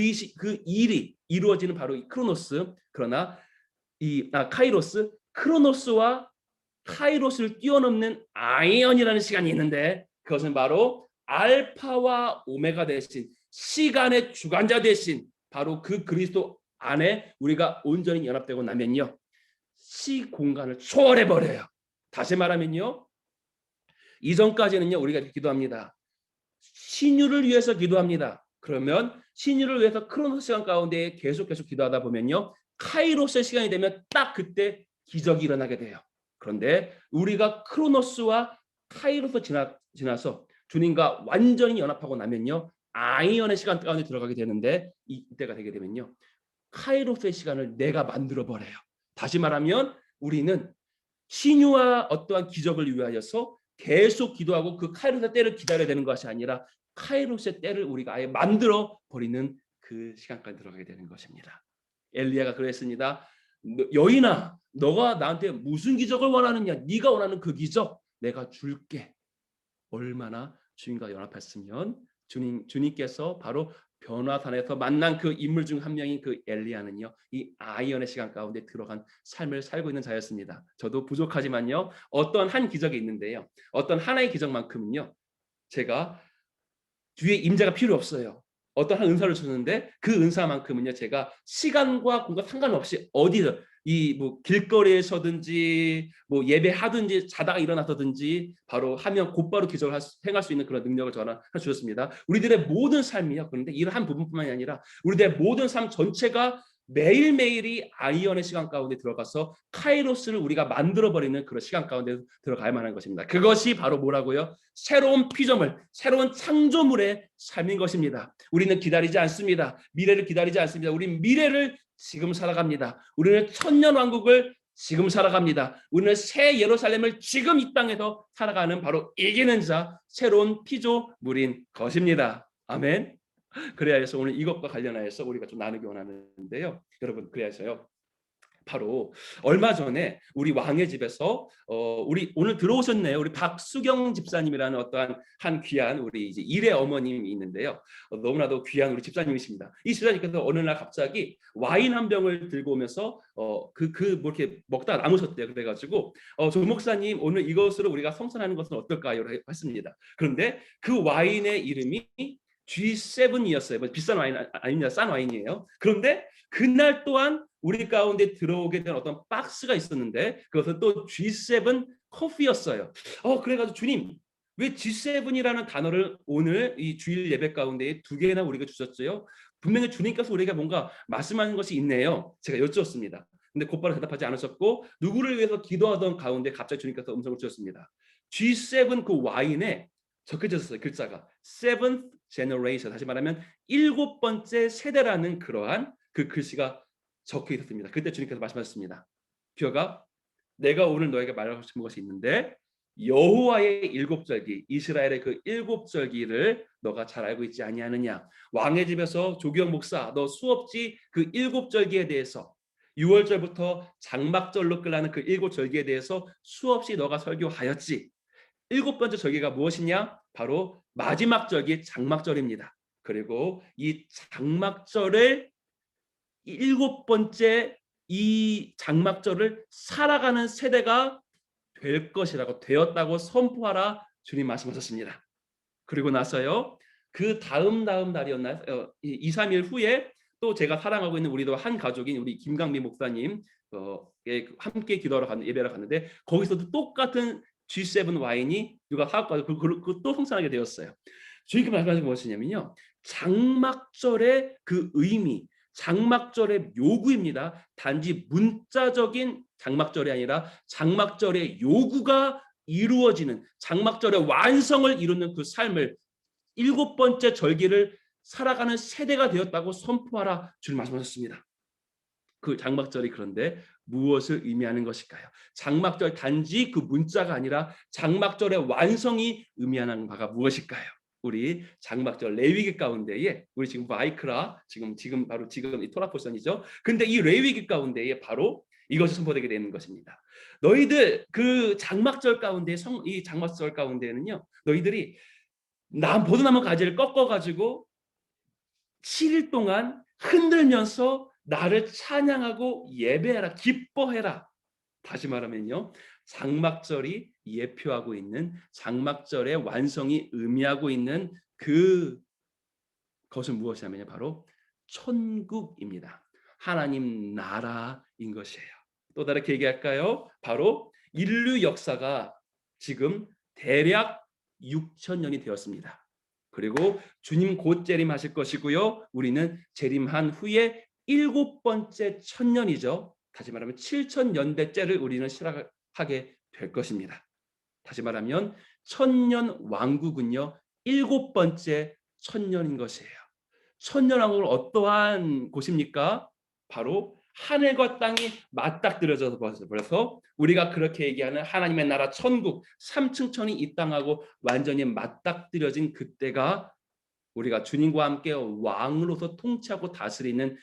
일이 이루어지는 바로 이 크로노스. 그러나 카이로스, 크로노스와 카이로스를 뛰어넘는 아이언이라는 시간이 있는데, 그것은 바로 알파와 오메가 대신 시간의 주관자 대신 바로 그 그리스도 안에 우리가 온전히 연합되고 나면요, 시공간을 초월해 버려요. 다시 말하면요, 이전까지는요 우리가 기도합니다. 신유를 위해서 기도합니다. 그러면 신유를 위해서 크로노스 시간 가운데 계속 기도하다 보면요, 카이로스의 시간이 되면 딱 그때 기적이 일어나게 돼요. 그런데 우리가 크로노스와 카이로스 지나서 주님과 완전히 연합하고 나면요, 아이언의 시간 가운데 들어가게 되는데, 이때가 되게 되면요, 카이로스의 시간을 내가 만들어 버려요. 다시 말하면 우리는 신유와 어떠한 기적을 위하여서 계속 기도하고 그 카이로스의 때를 기다려야 되는 것이 아니라 카이로스의 때를 우리가 아예 만들어 버리는 그 시간까지 들어가게 되는 것입니다. 엘리야가 그랬습니다. 여인아, 너가 나한테 무슨 기적을 원하느냐? 네가 원하는 그 기적 내가 줄게. 얼마나 주님과 연합했으면 주님께서 바로 변화산에서 만난 그 인물 중 한 명인 그 엘리야는요, 이 아이언의 시간 가운데 들어간 삶을 살고 있는 자였습니다. 저도 부족하지만요, 어떤 한 기적이 있는데요, 어떤 하나의 기적만큼은요, 제가 뒤에 임재가 필요 없어요. 어떤 한 은사를 주는데 그 은사만큼은요, 제가 시간과 공간 상관없이 어디서 뭐 길거리에서든지 뭐 예배하든지 자다가 일어나서든지 바로 하면 곧바로 기적을 행할 수 있는 그런 능력을 저는 주셨습니다. 우리들의 모든 삶이요, 그런데 이러한 부분뿐만이 아니라 우리들의 모든 삶 전체가 매일매일이 아이언의 시간 가운데 들어가서 카이로스를 우리가 만들어버리는 그런 시간 가운데 들어가야 하는 것입니다. 그것이 바로 뭐라고요? 새로운 피조물, 새로운 창조물의 삶인 것입니다. 우리는 기다리지 않습니다. 미래를 기다리지 않습니다. 우리는 미래를 지금 살아갑니다. 우리는 천년왕국을 지금 살아갑니다. 우리는 새 예루살렘을 지금 이 땅에서 살아가는 바로 이기는 자, 새로운 피조물인 것입니다. 아멘. 그래야 해서 오늘 이것과 관련하여서 우리가 좀 나누기 원하는데요. 여러분, 그래야 해서요, 바로 얼마 전에 우리 왕의 집에서 우리 오늘 들어오셨네요. 우리 박수경 집사님이라는 어떠한 한 귀한 우리 이제 일의 어머님이 있는데요. 너무나도 귀한 우리 집사님이십니다. 이 집사님께서 어느 날 갑자기 와인 한 병을 들고 오면서 뭐 이렇게 먹다가 남으셨대요. 그래가지고 조 목사님, 오늘 이것으로 우리가 성찬하는 것은 어떨까요? 했습니다. 그런데 그 와인의 이름이 G7이었어요. 비싼 와인 아닙니다. 싼 와인이에요. 그런데 그날 또한 우리 가운데 들어오게 된 어떤 박스가 있었는데 그것은 또 G7 커피였어요. 그래가지고 주님, 왜 G7이라는 단어를 오늘 이 주일 예배 가운데 2개나 우리가 주셨어요? 분명히 주님께서 우리에게 뭔가 말씀하는 것이 있네요. 제가 여쭈었습니다. 근데 곧바로 대답하지 않으셨고, 누구를 위해서 기도하던 가운데 갑자기 주님께서 음성을 주셨습니다. G7 그 와인에 적혀졌어요. 글자가 seventh generation, 다시 말하면 7번째 세대라는 그러한 그 글씨가 적혀 있었습니다. 그때 주님께서 말씀하셨습니다. 기어가 내가 오늘 너에게 말하고 싶은 것이 있는데 여호와의 7절기, 이스라엘의 그 7절기를 너가 잘 알고 있지 아니하느냐. 왕의 집에서 조기영 목사 너 수없이 그 7절기에 대해서 6월절부터 장막절로 끝나는 그 7절기에 대해서 수없이 너가 설교하였지. 7번째 절기가 무엇이냐? 바로 마지막 절기 장막절입니다. 그리고 이 장막절을 7번째 이 장막절을 살아가는 세대가 될 것이라고 되었다고 선포하라 주님 말씀하셨습니다. 그리고 나서요. 그 다음 날이었나요? 2, 3일 후에 또 제가 사랑하고 있는 우리도 한 가족인 우리 김강민 목사님 함께 기도하러 갔는데 예배를 갔는데 거기서도 똑같은 G7 와인이 누가 사갖고 또 성찬하게 되었어요. 주님께서 말씀하신 게 무엇이냐면요. 장막절의 그 의미, 장막절의 요구입니다. 단지 문자적인 장막절이 아니라 장막절의 요구가 이루어지는 장막절의 완성을 이루는 그 삶을 7번째 절기를 살아가는 세대가 되었다고 선포하라 주님 말씀하셨습니다. 그 장막절이 그런데 무엇을 의미하는 것일까요? 장막절 단지 그 문자가 아니라 장막절의 완성이 의미하는 바가 무엇일까요? 우리 장막절 레위기 가운데에 우리 지금 마이크라 지금 바로 이 토라 포션이죠. 근데 이 레위기 가운데에 바로 이것이 선포되게 되는 것입니다. 너희들 그 장막절 가운데 이 장막절 가운데는요. 너희들이 포도나무 가지를 꺾어 가지고 7일 동안 흔들면서 나를 찬양하고 예배하라, 기뻐해라. 다시 말하면요. 장막절이 예표하고 있는 장막절의 완성이 의미하고 있는 그것은 무엇이냐면요. 바로 천국입니다. 하나님 나라인 것이에요. 또 다르게 얘기할까요? 바로 인류 역사가 지금 대략 6,000년이 되었습니다. 그리고 주님 곧 재림하실 것이고요. 우리는 재림한 후에 7번째 천년이죠. 다시 말하면 7,000년대째를 우리는 시작하게 될 것입니다. 다시 말하면 천년 왕국은요. 7번째 천년인 것이에요. 천년 왕국은 어떠한 곳입니까? 바로 하늘과 땅이 맞닥뜨려져서 버려서 우리가 그렇게 얘기하는 하나님의 나라 천국 3층천이 이 땅하고 완전히 맞닥뜨려진 그때가 우리가 주님과 함께 왕으로서 통치하고 다스리는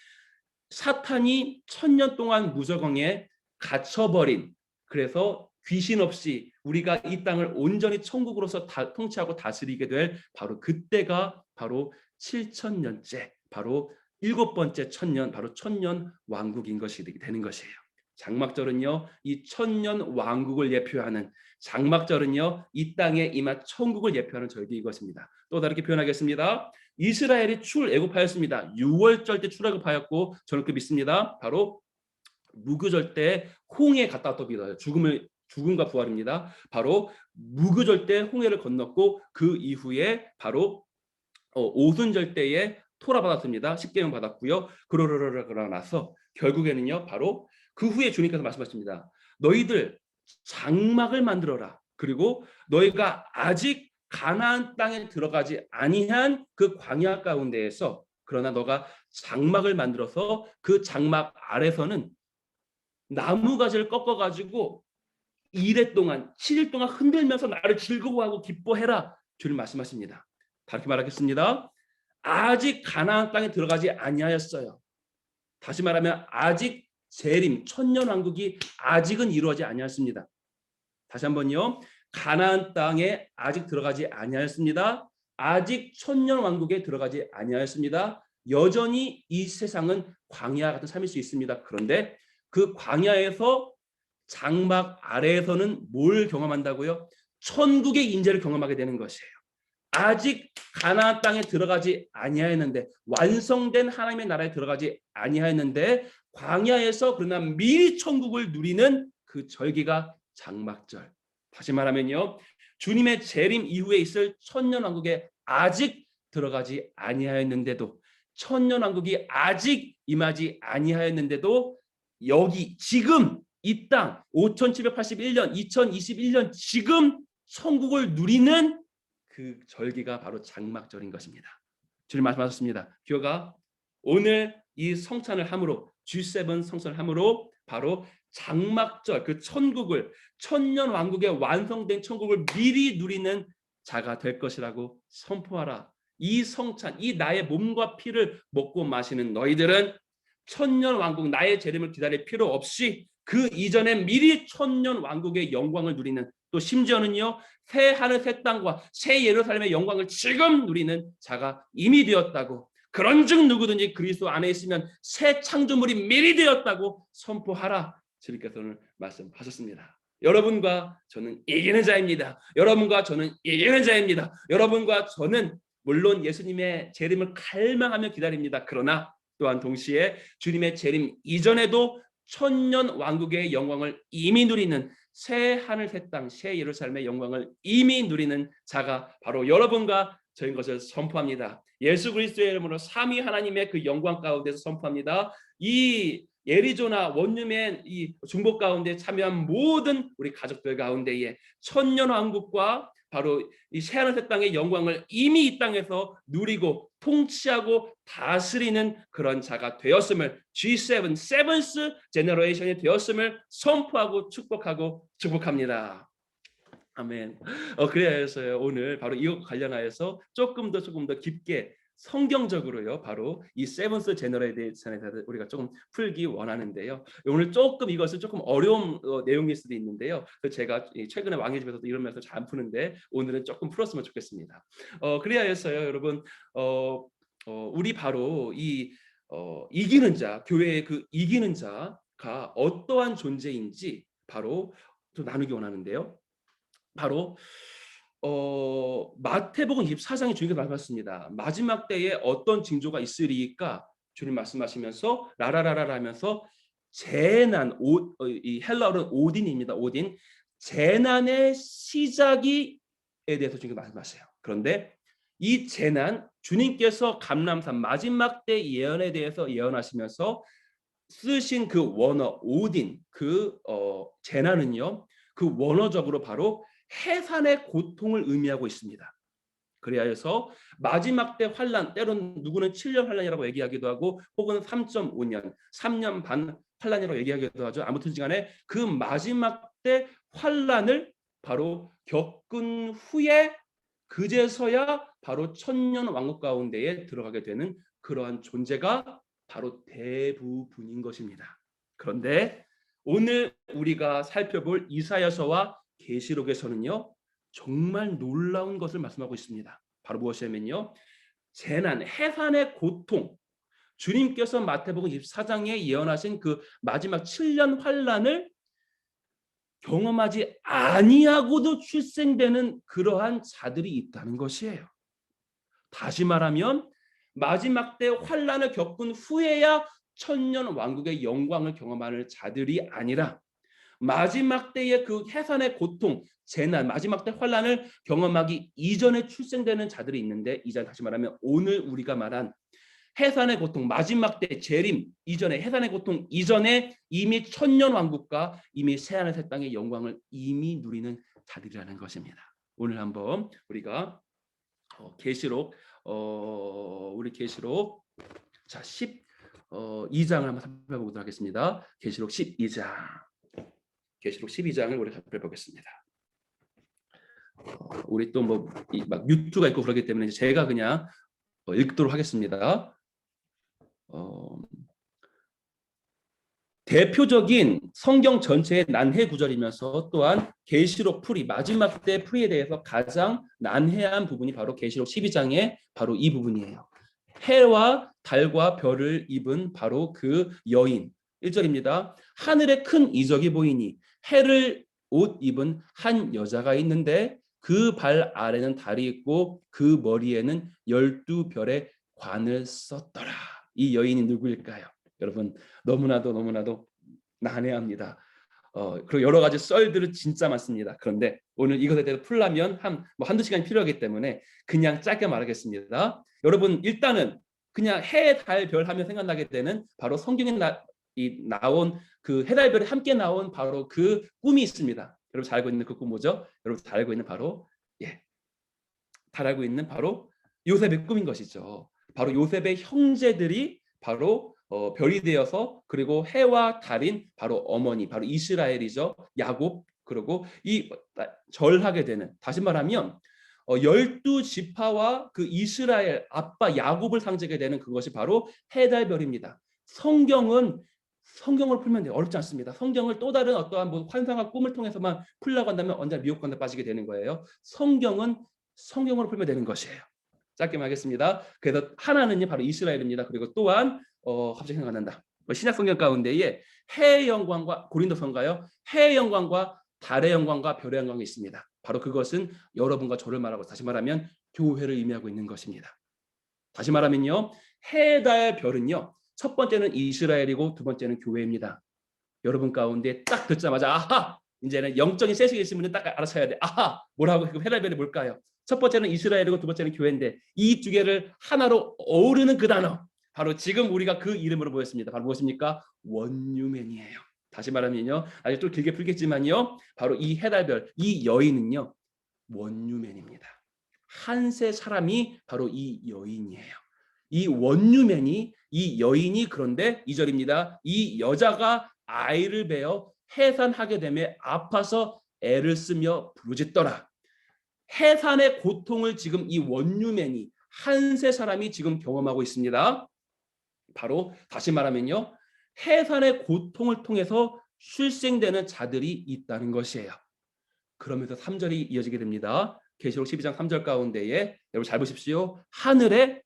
사탄이 1000년 동안 무저강에 갇혀버린 그래서 귀신 없이 우리가 이 땅을 온전히 천국으로서 통치하고 다스리게 될 바로 그때가 바로 7,000년째 바로 7번째 천년 바로 천년 왕국인 것이 되는 것이에요. 장막절은요 이 천년 왕국을 예표하는 장막절은요 이 땅에 임한 천국을 예표하는 절기인 것입니다. 또 다르게 표현하겠습니다. 이스라엘이 출애굽하였습니다. 6월절 때 출애굽하였고 저는 그 믿습니다. 바로 무교절 때 홍해 갔다 왔답니다. 죽음과 부활입니다. 바로 무교절 때 홍해를 건넜고 그 이후에 바로 오순절 때에 토라 받았습니다. 십계명 받았고요. 그러고 나서 결국에는요. 바로 그 후에 주님께서 말씀하십니다. 너희들 장막을 만들어라. 그리고 너희가 아직 가나안 땅에 들어가지 아니한 그 광야 가운데에서 그러나 너가 장막을 만들어서 그 장막 아래서는 나무 가지를 꺾어 가지고 7일 동안 흔들면서 나를 즐거워하고 기뻐해라. 주님 말씀하십니다. 다르게 말하겠습니다. 아직 가나안 땅에 들어가지 아니하였어요. 다시 말하면 아직 재림 천년 왕국이 아직은 이루어지지 아니하였습니다. 다시 한번요. 가나안 땅에 아직 들어가지 아니하였습니다. 아직 천년 왕국에 들어가지 아니하였습니다. 여전히 이 세상은 광야 같은 삶일 수 있습니다. 그런데 그 광야에서 장막 아래에서는 뭘 경험한다고요? 천국의 인재를 경험하게 되는 것이에요. 아직 가나안 땅에 들어가지 아니하였는데 완성된 하나님의 나라에 들어가지 아니하였는데 광야에서 그러나 미리 천국을 누리는 그 절기가 장막절. 다시 말하면요. 주님의 재림 이후에 있을 천년왕국에 아직 들어가지 아니하였는데도 천년왕국이 아직 임하지 아니하였는데도 여기 지금 이 땅 5781년 2021년 지금 천국을 누리는 그 절기가 바로 장막절인 것입니다. 주님 말씀하셨습니다. 교가 오늘 이 성찬을 함으로 G7 성찬을 함으로 바로 장막절 그 천국을 천년 왕국의 완성된 천국을 미리 누리는 자가 될 것이라고 선포하라. 이 성찬 이 나의 몸과 피를 먹고 마시는 너희들은 천년 왕국 나의 재림을 기다릴 필요 없이 그 이전에 미리 천년 왕국의 영광을 누리는 또 심지어는요 새 하늘 새 땅과 새 예루살렘의 영광을 지금 누리는 자가 이미 되었다고 그런즉 누구든지 그리스도 안에 있으면 새 창조물이 미리 되었다고 선포하라. 주님께서는 말씀하셨습니다. 여러분과 저는 이기는 자입니다. 여러분과 저는 이기는 자입니다. 여러분과 저는 물론 예수님의 재림을 갈망하며 기다립니다. 그러나 또한 동시에 주님의 재림 이전에도 천년 왕국의 영광을 이미 누리는 새 하늘 새 땅 새 예루살렘의 영광을 이미 누리는 자가 바로 여러분과 저인 것을 선포합니다. 예수 그리스도의 이름으로 삼위 하나님의 그 영광 가운데서 선포합니다. 이 예리조나 원룸의 이 중보 가운데 참여한 모든 우리 가족들 가운데에 천년 왕국과 바로 이 새하늘 새 땅의 영광을 이미 이 땅에서 누리고 통치하고 다스리는 그런 자가 되었음을 G7 세븐스 제너레이션이 되었음을 선포하고 축복하고 축복합니다. 아멘. 그래서요 오늘 바로 이거 관련하여서 조금 더 깊게 성경적으로요 바로 이 세븐스 제너레이션에 대해서 우리가 조금 풀기 원하는데요. 오늘 조금 이것은 조금 어려운 내용일 수도 있는데요. 제가 최근에 왕의 집에서도 이러면서 잘 안 푸는데 오늘은 조금 풀었으면 좋겠습니다. 그래야 해서요 여러분 우리 바로 이 이기는 자 교회의 그 이기는 자가 어떠한 존재인지 바로 좀 나누기 원하는데요. 바로 마태복음 24장에 주님께서 말씀하셨습니다. 마지막 때에 어떤 징조가 있으리까 주님 말씀하시면서 라라라라 하면서 재난 이 헬라어는 오딘입니다. 오딘 재난의 시작이에 대해서 주님께서 말씀하세요. 그런데 이 재난 주님께서 감람산 마지막 때 예언에 대해서 예언하시면서 쓰신 그 원어 오딘 그 재난은요 그 원어적으로 바로 해산의 고통을 의미하고 있습니다. 그래야 해서 마지막 때 환란 때로는 누구는 7년 환란이라고 얘기하기도 하고 혹은 3.5년 3년 반 환란이라고 얘기하기도 하죠. 아무튼 간에 그 마지막 때 환란을 바로 겪은 후에 그제서야 바로 천년 왕국 가운데에 들어가게 되는 그러한 존재가 바로 대부분인 것입니다. 그런데 오늘 우리가 살펴볼 이사야서와 계시록에서는요 정말 놀라운 것을 말씀하고 있습니다. 바로 무엇이냐면요 재난, 해산의 고통 주님께서 마태복음 24장에 예언하신 그 마지막 7년 환란을 경험하지 아니하고도 출생되는 그러한 자들이 있다는 것이에요. 다시 말하면 마지막 때 환란을 겪은 후에야 천년 왕국의 영광을 경험하는 자들이 아니라 마지막 때의 그 해산의 고통, 재난, 마지막 때 환란을 경험하기 이전에 출생되는 자들이 있는데 이제 다시 말하면 오늘 우리가 말한 해산의 고통, 마지막 때 재림 이전에 해산의 고통 이전에 이미 천년 왕국과 이미 새하늘 새 땅의 영광을 이미 누리는 자들이라는 것입니다. 오늘 한번 우리가 계시록 우리 계시록 자 12장을 한번 살펴보도록 하겠습니다. 계시록 12장. 계시록 12장을 우리 살펴보겠습니다. 우리 또 뭐 막 뮤트가 있고 그러기 때문에 제가 그냥 읽도록 하겠습니다. 대표적인 성경 전체의 난해 구절이면서 또한 계시록 풀이 마지막 때 풀이에 대해서 가장 난해한 부분이 바로 계시록 12장의 바로 이 부분이에요. 해와 달과 별을 입은 바로 그 여인 1절입니다. 하늘에 큰 이적이 보이니 해를 옷 입은 한 여자가 있는데 그 발 아래는 달이 있고 그 머리에는 12별의 관을 썼더라. 이 여인이 누구일까요? 여러분 너무나도 난해합니다. 그리고 여러 가지 썰들은 진짜 많습니다. 그런데 오늘 이것에 대해서 풀려면 한두 시간이 필요하기 때문에 그냥 짧게 말하겠습니다. 여러분 일단은 그냥 해, 달, 별 하면 생각나게 되는 바로 성경에 나온 그 해, 달, 별이 함께 나온 바로 그 꿈이 있습니다. 여러분 잘 알고 있는 그 꿈 뭐죠? 여러분 잘 알고 있는 바로 잘 알고 있는 바로 요셉의 꿈인 것이죠. 바로 요셉의 형제들이 바로 별이 되어서 그리고 해와 달인 바로 어머니 바로 이스라엘이죠. 야곱 그리고 이 절하게 되는 다시 말하면 12지파와 그 이스라엘 아빠 야곱을 상징하게 되는 그것이 바로 해달별입니다. 성경을 풀면 돼요. 어렵지 않습니다. 성경을 또 다른 어떠한 뭐 환상과 꿈을 통해서만 풀려고 한다면 언제 미혹관에 빠지게 되는 거예요. 성경은 성경으로 풀면 되는 것이에요. 짧게 말하겠습니다. 그래서 하나는요 바로 이스라엘입니다. 그리고 또한 갑자기 생각난다. 신약 성경 가운데에 해의 영광과 고린도서인가요? 해의 영광과 달의 영광과 별의 영광이 있습니다. 바로 그것은 여러분과 저를 말하고 다시 말하면 교회를 의미하고 있는 것입니다. 다시 말하면요 해, 달, 별은요 첫 번째는 이스라엘이고 두 번째는 교회입니다. 여러분 가운데 딱 듣자마자 아하 이제는 영적인 세식이 있으면 딱 알아차야 돼. 아하 뭐라고 해 달별이 뭘까요? 첫 번째는 이스라엘이고 두 번째는 교회인데 이 두 개를 하나로 어우르는 그 단어 바로 지금 우리가 그 이름으로 보였습니다. 바로 무엇입니까? 원유맨이에요. 다시 말하면요 아직 좀 길게 풀겠지만요 바로 이 해달별 이 여인은요 원유맨입니다. 한세 사람이 바로 이 여인이에요. 이 원유맨이 이 여인이 그런데 2절입니다. 이 여자가 아이를 베어 해산하게 되매 아파서 애를 쓰며 부르짖더라. 해산의 고통을 지금 이 원유맨이 한세 사람이 지금 경험하고 있습니다. 바로 다시 말하면요 해산의 고통을 통해서 출생되는 자들이 있다는 것이에요. 그러면서 3절이 이어지게 됩니다. 계시록 12장 3절 가운데에 여러분 잘 보십시오. 하늘에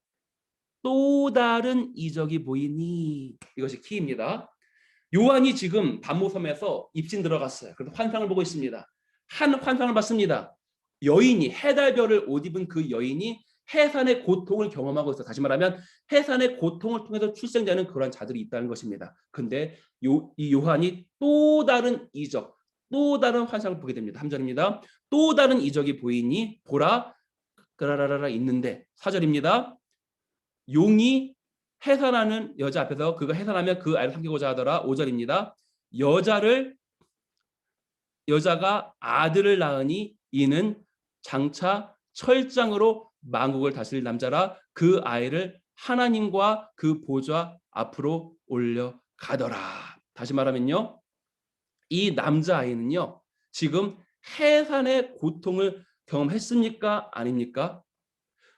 또 다른 이적이 보이니 이것이 키입니다. 요한이 지금 반모섬에서 입신 들어갔어요. 그래서 환상을 보고 있습니다. 한 환상을 봤습니다. 여인이 해달별을 옷 입은 그 여인이 해산의 고통을 경험하고 있어. 다시 말하면 해산의 고통을 통해서 출생되는 그러한 자들이 있다는 것입니다. 근데 이 요한이 또 다른 이적, 또 다른 환상을 보게 됩니다. 3절입니다. 또 다른 이적이 보이니 보라 그라라라라 있는데 4절입니다. 용이 해산하는 여자 앞에서 그가 해산하면 그 아이를 삼키고자 하더라. 5절입니다. 여자가 아들을 낳으니 이는 장차 철장으로 만국을 다스릴 남자라 그 아이를 하나님과 그 보좌 앞으로 올려가더라. 다시 말하면요. 이 남자아이는요. 지금 해산의 고통을 경험했습니까? 아닙니까?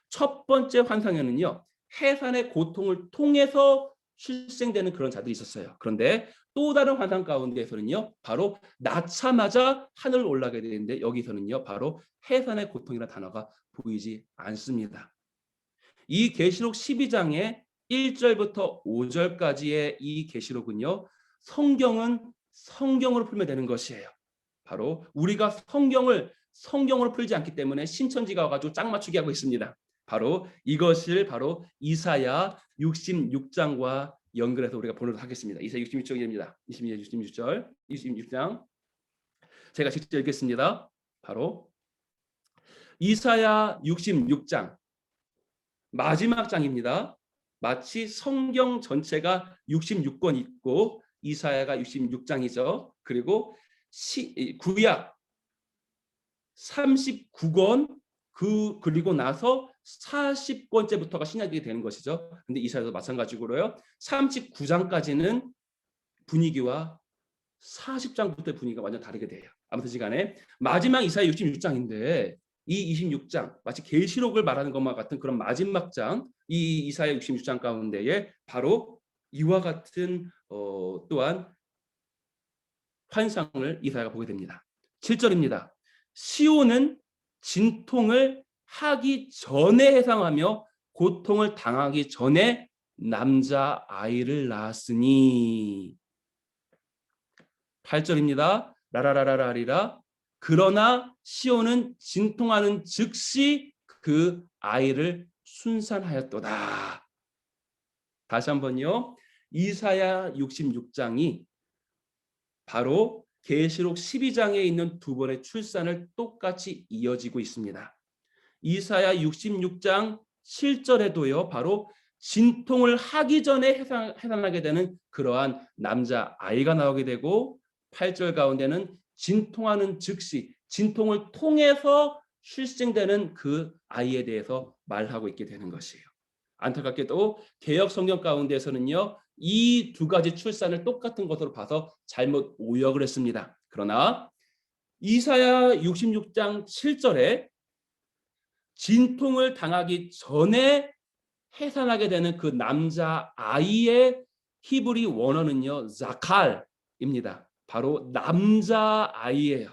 첫 번째 환상에는요. 해산의 고통을 통해서 출생되는 그런 자들이 있었어요. 그런데 또 다른 환상 가운데에서는요. 바로 낳자마자 하늘을 올라가게 되는데 여기서는요. 바로 해산의 고통이라는 단어가 보이지 않습니다. 이 계시록 12장의 1절부터 5절까지의 이 계시록은요. 성경은 성경으로 풀면 되는 것이에요. 바로 우리가 성경으로 풀지 않기 때문에 신천지가 와가지고 짝 맞추기 하고 있습니다. 바로 이것을 바로 이사야 66장과 연결해서 우리가 보도록 하겠습니다. 이사야 66장입니다. 26장 제가 직접 읽겠습니다. 바로 이사야 66장 마지막 장입니다. 마치 성경 전체가 66권 있고 이사야가 66장이죠. 그리고 구약 39권 그리고 나서 40권째부터가 신약이 되는 것이죠. 근데 이사야도 마찬가지로요. 39장까지는 분위기와 40장부터의 분위기가 완전 다르게 돼요. 아무튼 시간에 마지막 이사야 66장인데 이 26장 마치 계시록을 말하는 것만 같은 그런 마지막 장 이 이사야 66장 가운데에 바로 이와 같은 또한 환상을 이사야가 보게 됩니다. 7절입니다. 시온은 진통을 하기 전에 해상하며 고통을 당하기 전에 남자 아이를 낳았으니 8절입니다. 라라라라리라 그러나 시온은 진통하는 즉시 그 아이를 순산하였도다. 다시 한번요. 이사야 66장이 바로 계시록 12장에 있는 두 번의 출산을 똑같이 이어지고 있습니다. 이사야 66장 7절에도요. 바로 진통을 하기 전에 해산하게 되는 그러한 남자 아이가 나오게 되고 8절 가운데는 진통하는 즉시, 진통을 통해서 출생되는 그 아이에 대해서 말하고 있게 되는 것이에요. 안타깝게도 개역 성경 가운데서는요, 이 두 가지 출산을 똑같은 것으로 봐서 잘못 오역을 했습니다. 그러나 이사야 66장 7절에 진통을 당하기 전에 해산하게 되는 그 남자 아이의 히브리 원어는요, 자칼입니다. 바로 남자 아이예요.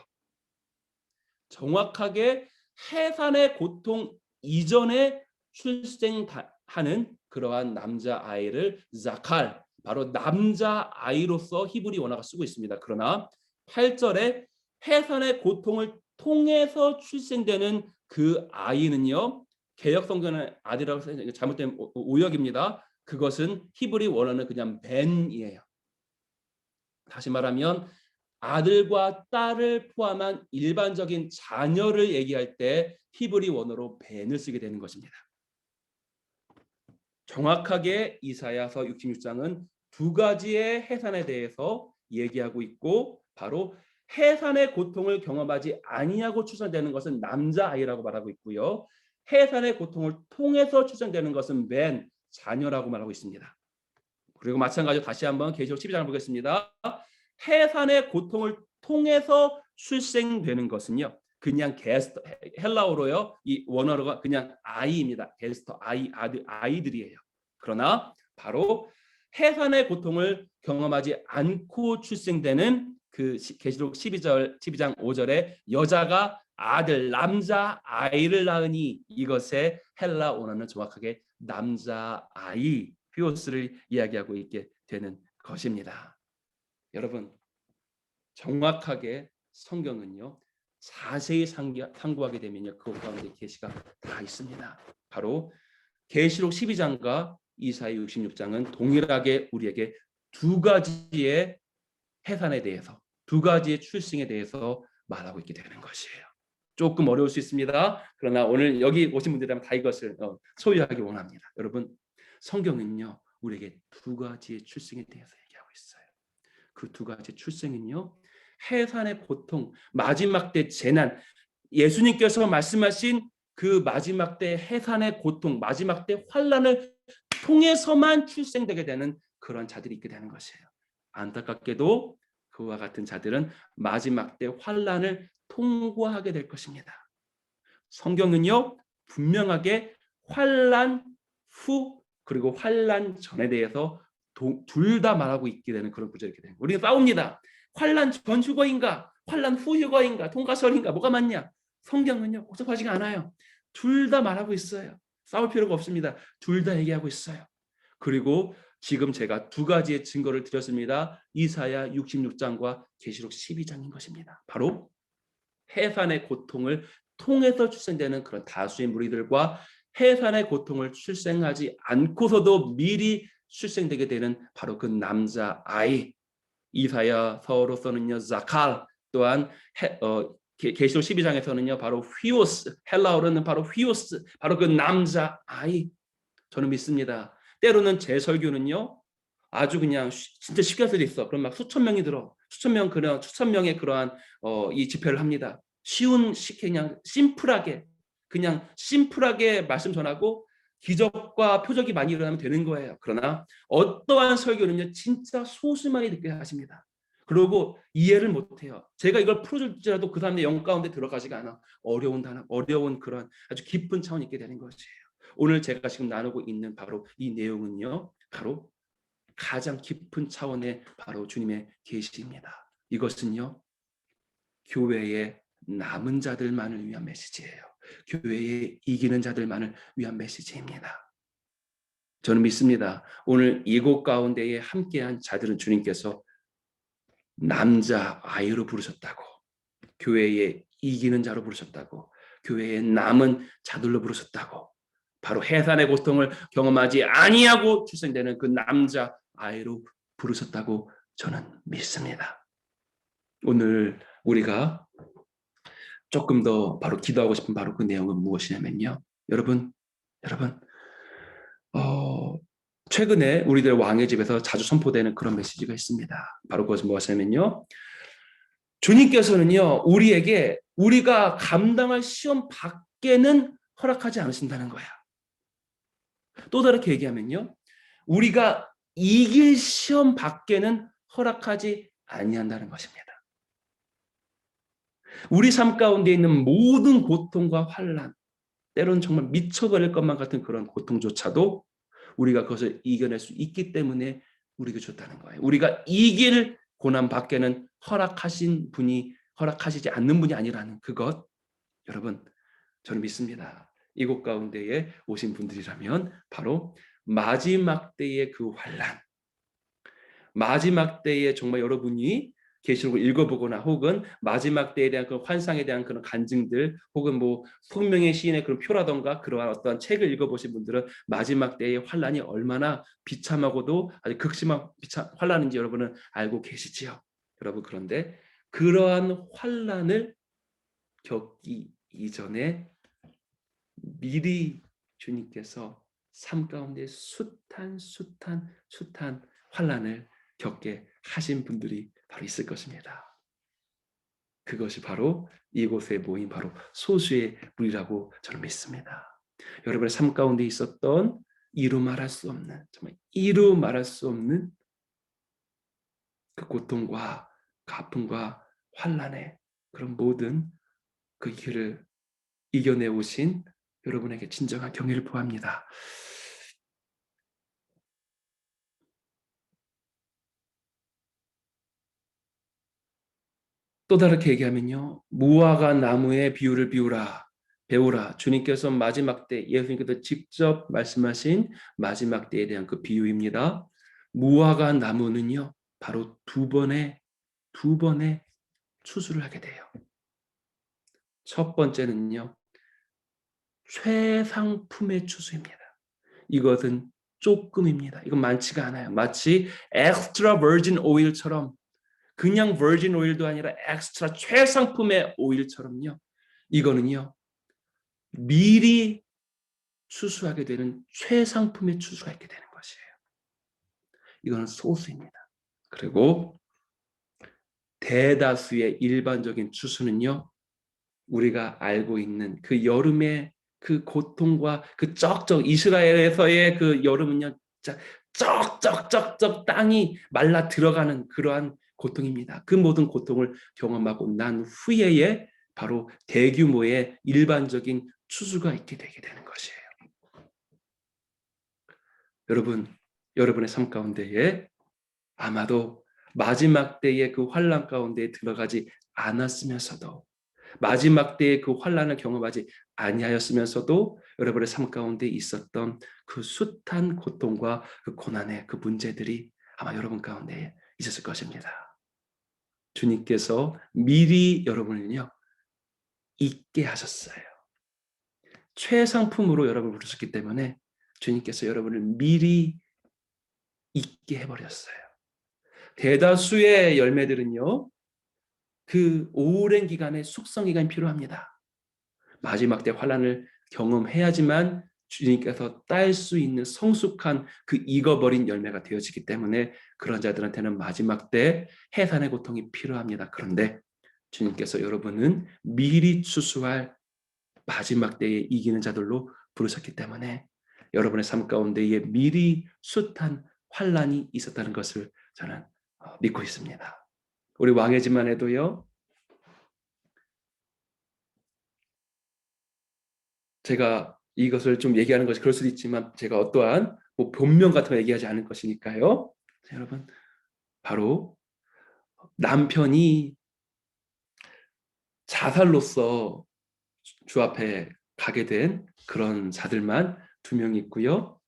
정확하게 해산의 고통 이전에 출생하는 그러한 남자 아이를 자칼, 바로 남자 아이로서 히브리 원어가 쓰고 있습니다. 그러나 8절에 해산의 고통을 통해서 출생되는 그 아이는요, 개역 성경의 아들이라고 해서 잘못된 오역입니다. 그것은 히브리 원어는 그냥 벤이에요. 다시 말하면 아들과 딸을 포함한 일반적인 자녀를 얘기할 때 히브리 원어로 벤을 쓰게 되는 것입니다. 정확하게 이사야서 66장은 두 가지의 해산에 대해서 얘기하고 있고, 바로 해산의 고통을 경험하지 아니하고 출산되는 것은 남자아이라고 말하고 있고요, 해산의 고통을 통해서 출생되는 것은 벤, 자녀라고 말하고 있습니다. 그리고 마찬가지로 다시 한번 계시록 12장을 보겠습니다. 해산의 고통을 통해서 출생되는 것은요, 그냥 게스트, 헬라어로요, 이 원어가 그냥 아이입니다. 게스트, 아이들이에요. 그러나 바로 해산의 고통을 경험하지 않고 출생되는 그 계시록 12장 5절에 여자가 아들, 남자 아이를 낳으니, 이것의 헬라 원어는 정확하게 남자 아이, 피오스를 이야기하고 있게 되는 것입니다. 여러분, 정확하게 성경은요, 자세히 상고하게 되면요, 그 가운데 계시가 다 있습니다. 바로 계시록 12장과 이사야 66장은 동일하게 우리에게 두 가지의 해산에 대해서, 두 가지의 출생에 대해서 말하고 있게 되는 것이에요. 조금 어려울 수 있습니다. 그러나 오늘 여기 오신 분들이라면 다 이것을 소유하기 원합니다. 여러분, 성경은요, 우리에게 두 가지의 출생에 대해서 얘기하고 있어요. 그 두 가지 출생은요, 해산의 고통, 마지막 때 재난, 예수님께서 말씀하신 그 마지막 때 해산의 고통, 마지막 때 환난을 통해서만 출생되게 되는 그런 자들이 있게 되는 것이에요. 안타깝게도 그와 같은 자들은 마지막 때 환난을 통과하게 될 것입니다. 성경은요, 분명하게 환난 후 그리고 환난 전에 대해서 둘 다 말하고 있게 되는 그런 구절이 있게 됩니다. 우리가 싸웁니다. 환난 전 휴거인가, 환난 후 휴거인가, 통과설인가, 뭐가 맞냐? 성경은요, 복잡하지가 않아요. 둘 다 말하고 있어요. 싸울 필요가 없습니다. 둘 다 얘기하고 있어요. 그리고 지금 제가 두 가지의 증거를 드렸습니다. 이사야 66장과 계시록 12장인 것입니다. 바로 해산의 고통을 통해서 출생되는 그런 다수의 무리들과 해산의 고통을 출생하지 않고서도 미리 출생되게 되는 바로 그 남자 아이, 이사야서로서는요 자칼, 또한 계시록 12장에서는요 바로 휘오스, 헬라어로는 바로 휘오스, 바로 그 남자 아이. 저는 믿습니다. 때로는 제 설교는요 아주 그냥 진짜 쉽게 할 수도 있어. 그럼 막 수천 명이 들어, 수천 명의 그러한 이 집회를 합니다. 쉬운, 그냥 심플하게 말씀 전하고 기적과 표적이 많이 일어나면 되는 거예요. 그러나 어떠한 설교는요 진짜 소수만이 듣게 하십니다. 그리고 이해를 못해요. 제가 이걸 풀어줄지라도 그 사람의 영 가운데 들어가지가 않아. 어려운 단어, 어려운 그런 아주 깊은 차원이 있게 되는 것이에요. 오늘 제가 지금 나누고 있는 바로 이 내용은요, 바로 가장 깊은 차원의 바로 주님의 계시입니다. 이것은요, 교회의 남은 자들만을 위한 메시지예요. 교회에 이기는 자들만을 위한 메시지입니다. 저는 믿습니다. 오늘 이곳 가운데에 함께한 자들은 주님께서 남자 아이로 부르셨다고, 교회에 이기는 자로 부르셨다고, 교회에 남은 자들로 부르셨다고, 바로 해산의 고통을 경험하지 아니하고 출생되는 그 남자 아이로 부르셨다고 저는 믿습니다. 오늘 우리가 조금 더 바로 기도하고 싶은 바로 그 내용은 무엇이냐면요, 여러분 최근에 우리들 왕의 집에서 자주 선포되는 그런 메시지가 있습니다. 바로 그것은 무엇이냐면요, 주님께서는요, 우리에게 우리가 감당할 시험 밖에는 허락하지 않으신다는 거야. 또 다르게 얘기하면요, 우리가 이길 시험 밖에는 허락하지 아니한다는 것입니다. 우리 삶 가운데 있는 모든 고통과 환난, 때로는 정말 미쳐버릴 것만 같은 그런 고통조차도 우리가 그것을 이겨낼 수 있기 때문에 우리에게 줬다는 거예요. 우리가 이길 고난 밖에는 허락하신 분이 허락하시지 않는 분이 아니라는 그것, 여러분, 저는 믿습니다. 이곳 가운데에 오신 분들이라면 바로 마지막 때의 그 환난, 마지막 때에 정말 여러분이 계시록을 읽어보거나 혹은 마지막 때에 대한 그 환상에 대한 그런 간증들 혹은 뭐 손명의 시인의 그런 표라던가 그러한 어떠한 책을 읽어보신 분들은 마지막 때의 환란이 얼마나 비참하고도 아주 극심한 환란인지 여러분은 알고 계시지요. 여러분, 그런데 그러한 환란을 겪기 이전에 미리 주님께서 삶 가운데 숱한 환란을 겪게 하신 분들이 바로 있을 것입니다. 그것이 바로 이곳에 모인 바로 소수의 무리라고 저는 믿습니다. 여러분의 삶 가운데 있었던 이루 말할 수 없는, 정말 이루 말할 수 없는 그 고통과 그 아픔과 환란의 그런 모든 그 길을 이겨내 오신 여러분에게 진정한 경의를 표합니다. 또 다르게 얘기하면요, 무화과 나무의 비유를 배우라. 주님께서 마지막 때, 예수님께서 직접 말씀하신 마지막 때에 대한 그 비유입니다. 무화과 나무는요, 바로 두 번의 추수를 하게 돼요. 첫 번째는요, 최상품의 추수입니다. 이것은 조금입니다. 이건 많지가 않아요. 마치 엑스트라 버진 오일처럼, 그냥 버진 오일도 아니라 엑스트라 최상품의 오일처럼요. 이거는요, 미리 추수하게 되는 최상품의 추수가 있게 되는 것이에요. 이거는 소수입니다. 그리고 대다수의 일반적인 추수는요, 우리가 알고 있는 그 여름의 그 고통과 그 쩍쩍 이스라엘에서의 그 여름은요, 쩍쩍쩍쩍 땅이 말라 들어가는 그러한 고통입니다. 그 모든 고통을 경험하고 난 후에의 바로 대규모의 일반적인 추수가 있게 되게 되는 것이에요. 여러분, 여러분의 삶 가운데에 아마도 마지막 때의 그 환란 가운데 들어가지 않았으면서도 마지막 때의 그 환란을 경험하지 아니하였으면서도 여러분의 삶 가운데 있었던 그 숱한 고통과 그 고난의 그 문제들이 아마 여러분 가운데 있었을 것입니다. 주님께서 미리 여러분을요, 잊게 하셨어요. 최상품으로 여러분을 부르셨기 때문에 주님께서 여러분을 미리 잊게 해버렸어요. 대다수의 열매들은요, 그 오랜 기간의 숙성 기간이 필요합니다. 마지막 때 환란을 경험해야지만 주님께서 딸 수 있는 성숙한 그 익어버린 열매가 되어지기 때문에 그런 자들한테는 마지막 때 해산의 고통이 필요합니다. 그런데 주님께서 여러분은 미리 추수할 마지막 때에 이기는 자들로 부르셨기 때문에 여러분의 삶 가운데에 미리 숱한 환란이 있었다는 것을 저는 믿고 있습니다. 우리 왕의 집만 해도요, 제가 이것을 좀 얘기하는 것이 그럴 수도 있지만 제가 어떠한 뭐 본명 같은 거 얘기하지 않을 것이니까요. 자, 여러분, 바로 남편이 자살로서 주 앞에 가게 된 그런 자들만 2명 있고요.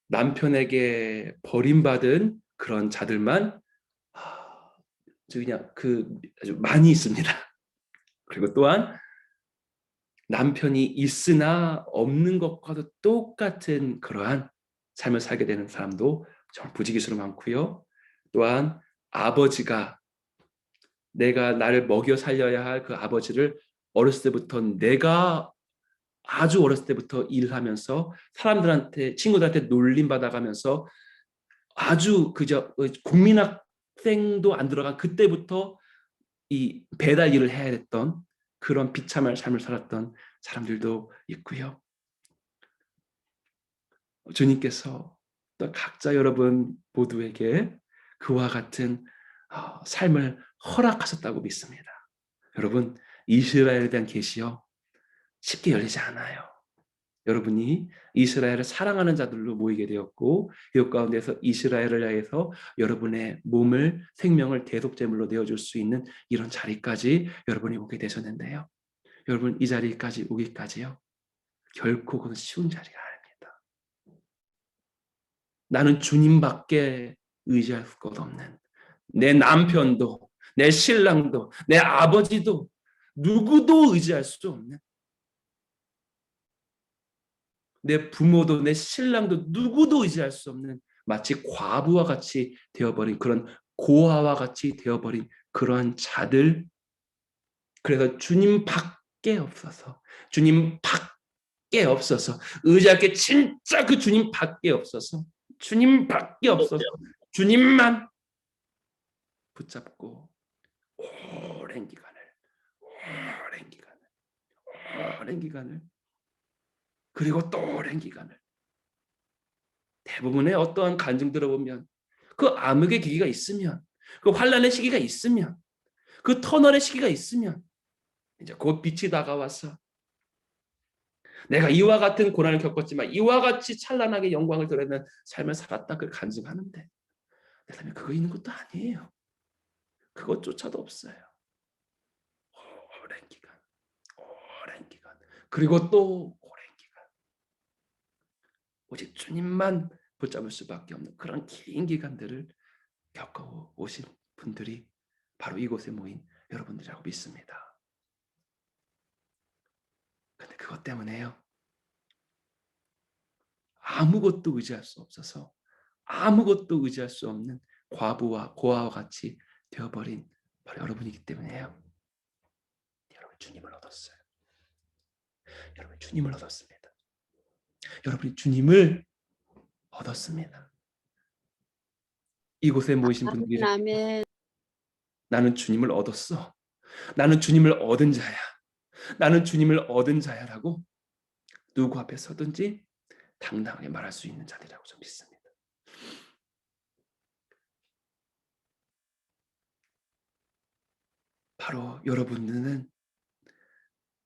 남편에게 버림받은 그런 자들만 그냥 아주 많이 있습니다. 그리고 또한 남편이 있으나 없는 것과도 똑같은 그러한 삶을 살게 되는 사람도 정말 부지기수로 많고요. 또한 아버지가 내가 나를 먹여 살려야 할 그 아버지를 어렸을 때부터 내가 아주 어렸을 때부터 일하면서 사람들한테 친구들한테 놀림받아가면서 아주 그저 국민학생도 안 들어간 그때부터 이 배달 일을 해야 됐던 그런 비참한 삶을 살았던 사람들도 있고요. 주님께서 또 각자 여러분 모두에게 그와 같은 삶을 허락하셨다고 믿습니다. 여러분, 이스라엘에 대한 계시요 쉽게 열리지 않아요. 여러분이 이스라엘을 사랑하는 자들로 모이게 되었고 이 가운데서 이스라엘을 향해서 여러분의 몸을 생명을 대속제물로 내어줄 수 있는 이런 자리까지 여러분이 오게 되셨는데요. 여러분 이 자리까지 오기까지요 결코 그건 쉬운 자리가 아닙니다. 나는 주님밖에 의지할 수가 없는 내 남편도 내 신랑도 내 아버지도 누구도 의지할 수 없는 내 부모도 내 신랑도 누구도 의지할 수 없는 마치 과부와 같이 되어버린 그런 고아와 같이 되어버린 그러한 자들 그래서 주님밖에 없어서 주님밖에 없어서 의지할 게 진짜 그 주님밖에 없어서 주님밖에 없어서 주님만 붙잡고 오랜 기간을 그리고 또 오랜 기간을 대부분의 어떠한 간증 들어보면 그 암흑의 기기가 있으면 그 환란의 시기가 있으면 그 터널의 시기가 있으면 이제 곧 빛이 다가와서 내가 이와 같은 고난을 겪었지만 이와 같이 찬란하게 영광을 드러내는 삶을 살았다 그 간증하는데 내 삶에 그거 있는 것도 아니에요. 그것조차도 없어요. 오랜 기간 그리고 또 오랜 기간 오직 주님만 붙잡을 수밖에 없는 그런 긴 기간들을 겪어오신 분들이 바로 이곳에 모인 여러분들이라고 믿습니다. 근데 그것 때문에요. 아무것도 의지할 수 없어서 아무것도 의지할 수 없는 과부와 고아와 같이 되어버린 바로 여러분이기 때문에요. 여러분 주님을 얻었어요. 여러분 주님을 얻었습니다. 여러분이 주님을 얻었습니다. 이곳에 모이신 분들이 아멘. 나는 주님을 얻었어. 나는 주님을 얻은 자야. 나는 주님을 얻은 자야라고 누구 앞에 서든지 당당하게 말할 수 있는 자들이라고 좀 믿습니다. 바로 여러분들은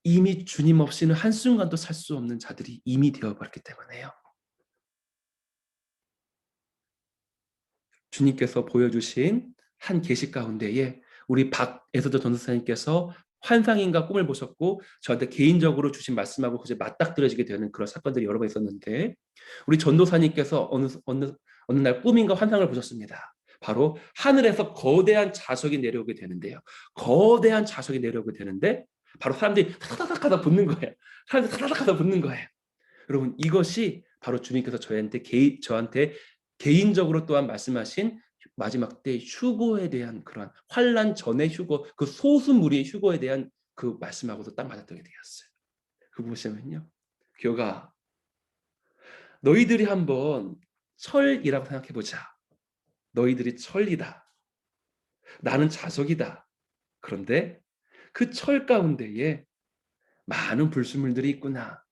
이미 주님 없이는 한순간도 살 수 없는 자들이 이미 되어버렸기 때문에요. 주님께서 보여주신 한 계시 가운데에 우리 박에서도 전도사님께서 환상인가 꿈을 보셨고 저한테 개인적으로 주신 말씀하고 그저 맞닥뜨려지게 되는 그런 사건들이 여러 번 있었는데 우리 전도사님께서 어느 날 꿈인가 환상을 보셨습니다. 바로 하늘에서 거대한 자석이 내려오게 되는데요. 거대한 자석이 내려오게 되는데 바로 사람들이 타다닥 하다 붙는 거예요. 사람들이 타다닥 하다 붙는 거예요. 여러분 이것이 바로 주님께서 저한테 개인적으로 또한 말씀하신 마지막 때 휴거에 대한 그런 환란 전의 휴거, 그 소수 무리의 휴거에 대한 그 말씀하고도 딱 맞았던 게 되었어요. 그 보시면요, 교가 너희들이 한번 철이라고 생각해 보자. 너희들이 철이다. 나는 자석이다. 그런데 그 철 가운데에 많은 불순물들이 있구나.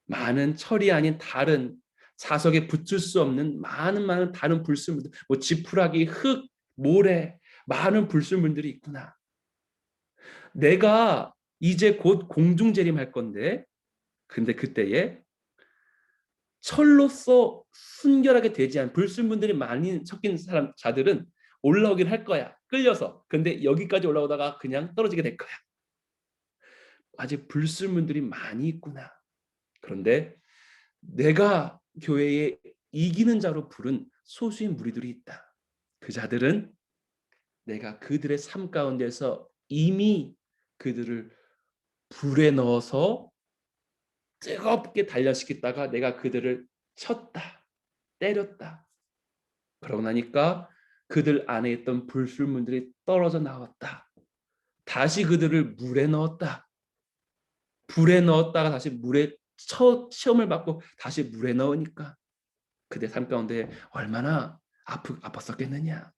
많은 철이 아닌 다른 자석에 붙을 수 없는 많은 다른 불순물들, 뭐 지푸라기, 흙, 모래, 많은 불순물들이 있구나. 내가 이제 곧 공중재림할 건데, 근데 그때에 철로서 순결하게 되지 않은 불순물들이 많이 섞인 자들은 올라오긴 할 거야. 끌려서. 근데 여기까지 올라오다가 그냥 떨어지게 될 거야. 아직 불순물들이 많이 있구나. 그런데 내가 교회에 이기는 자로 부른 소수의 무리들이 있다. 그 자들은 내가 그들의 삶 가운데서 이미 그들을 불에 넣어서 뜨겁게 단련시켰다가 내가 그들을 쳤다, 때렸다. 그러고 나니까 그들 안에 있던 불순물들이 떨어져 나왔다. 다시 그들을 물에 넣었다. 불에 넣었다가 다시 물에 시험을 받고 다시 물에 넣으니까 그대 삶 가운데 얼마나 아팠었겠느냐.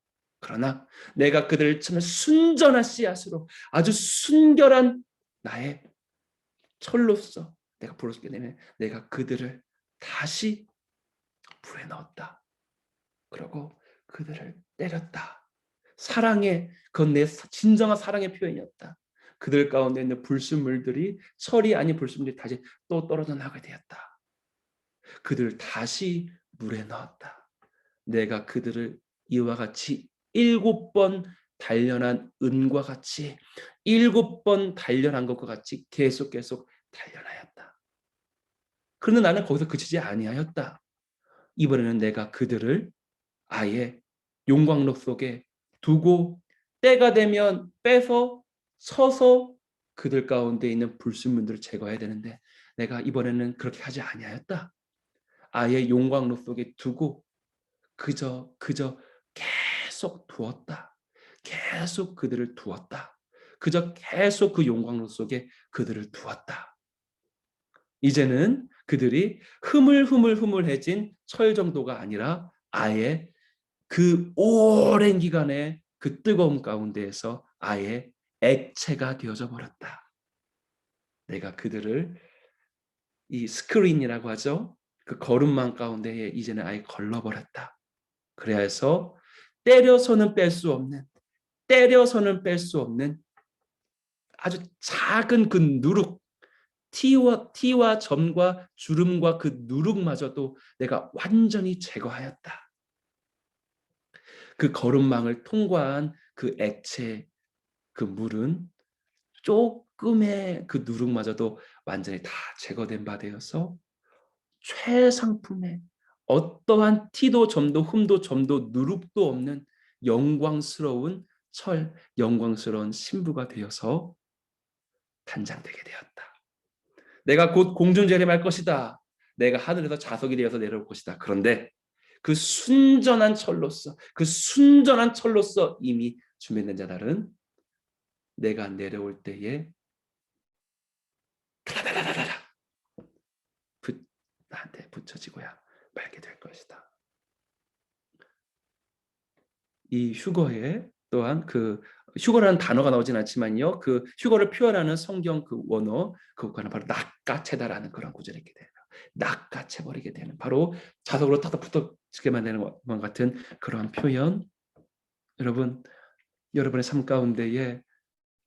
그러나 내가 그들을 정말 순전한 씨앗으로 아주 순결한 나의 철로서 내가 부르게 되면 내가 그들을 다시 불에 넣었다. 그리고 그들을 때렸다. 사랑의 그건 내 진정한 사랑의 표현이었다. 그들 가운데 있는 불순물들이 철이 아닌 불순물이 다시 또 떨어져 나가게 되었다. 그들을 다시 물에 넣었다. 내가 그들을 이와 같이 7번 단련한 은과 같이 7번 단련한 것과 같이 계속 단련하였다. 그러나 나는 거기서 그치지 아니하였다. 이번에는 내가 그들을 아예 용광로 속에 두고 때가 되면 빼서 서서 그들 가운데 있는 불순물들을 제거해야 되는데 내가 이번에는 그렇게 하지 아니하였다. 아예 용광로 속에 두고 그저 계속 두었다. 계속 그들을 두었다. 그저 계속 그 용광로 속에 그들을 두었다. 이제는 그들이 흐물흐물해진 철 정도가 아니라 아예 그 오랜 기간의 그 뜨거움 가운데에서 아예 액체가 되어져 버렸다. 내가 그들을 이 스크린이라고 하죠. 그 거름망 가운데에 이제는 아예 걸러버렸다. 그래야 해서 때려서는 뺄 수 없는 아주 작은 그 누룩 티와 점과 주름과 그 누룩마저도 내가 완전히 제거하였다. 그 거름망을 통과한 그 액체 그 물은 조금의 그 누룩마저도 완전히 다 제거된 바 되어서 최상품의 어떠한 티도 점도 흠도 점도 누룩도 없는 영광스러운 영광스러운 신부가 되어서 단장되게 되었다. 내가 곧 공중 재림할 것이다. 내가 하늘에서 자석이 되어서 내려올 것이다. 그런데 그 순전한 철로서 이미 준비된 자들은 내가 내려올 때에 다다다다다다 나한테 붙여지고야 말게 될 것이다. 이 휴거에 또한 그 휴거라는 단어가 나오진 않지만요. 그 휴거를 표현하는 성경 그 원어 그것과는 바로 낚아채다라는 그런 구절이 있게 돼요. 낚아채버리게 되는 바로 자석으로 탁탁 붙어지게 만드는 것 같은 그러한 표현. 여러분의 삶 가운데에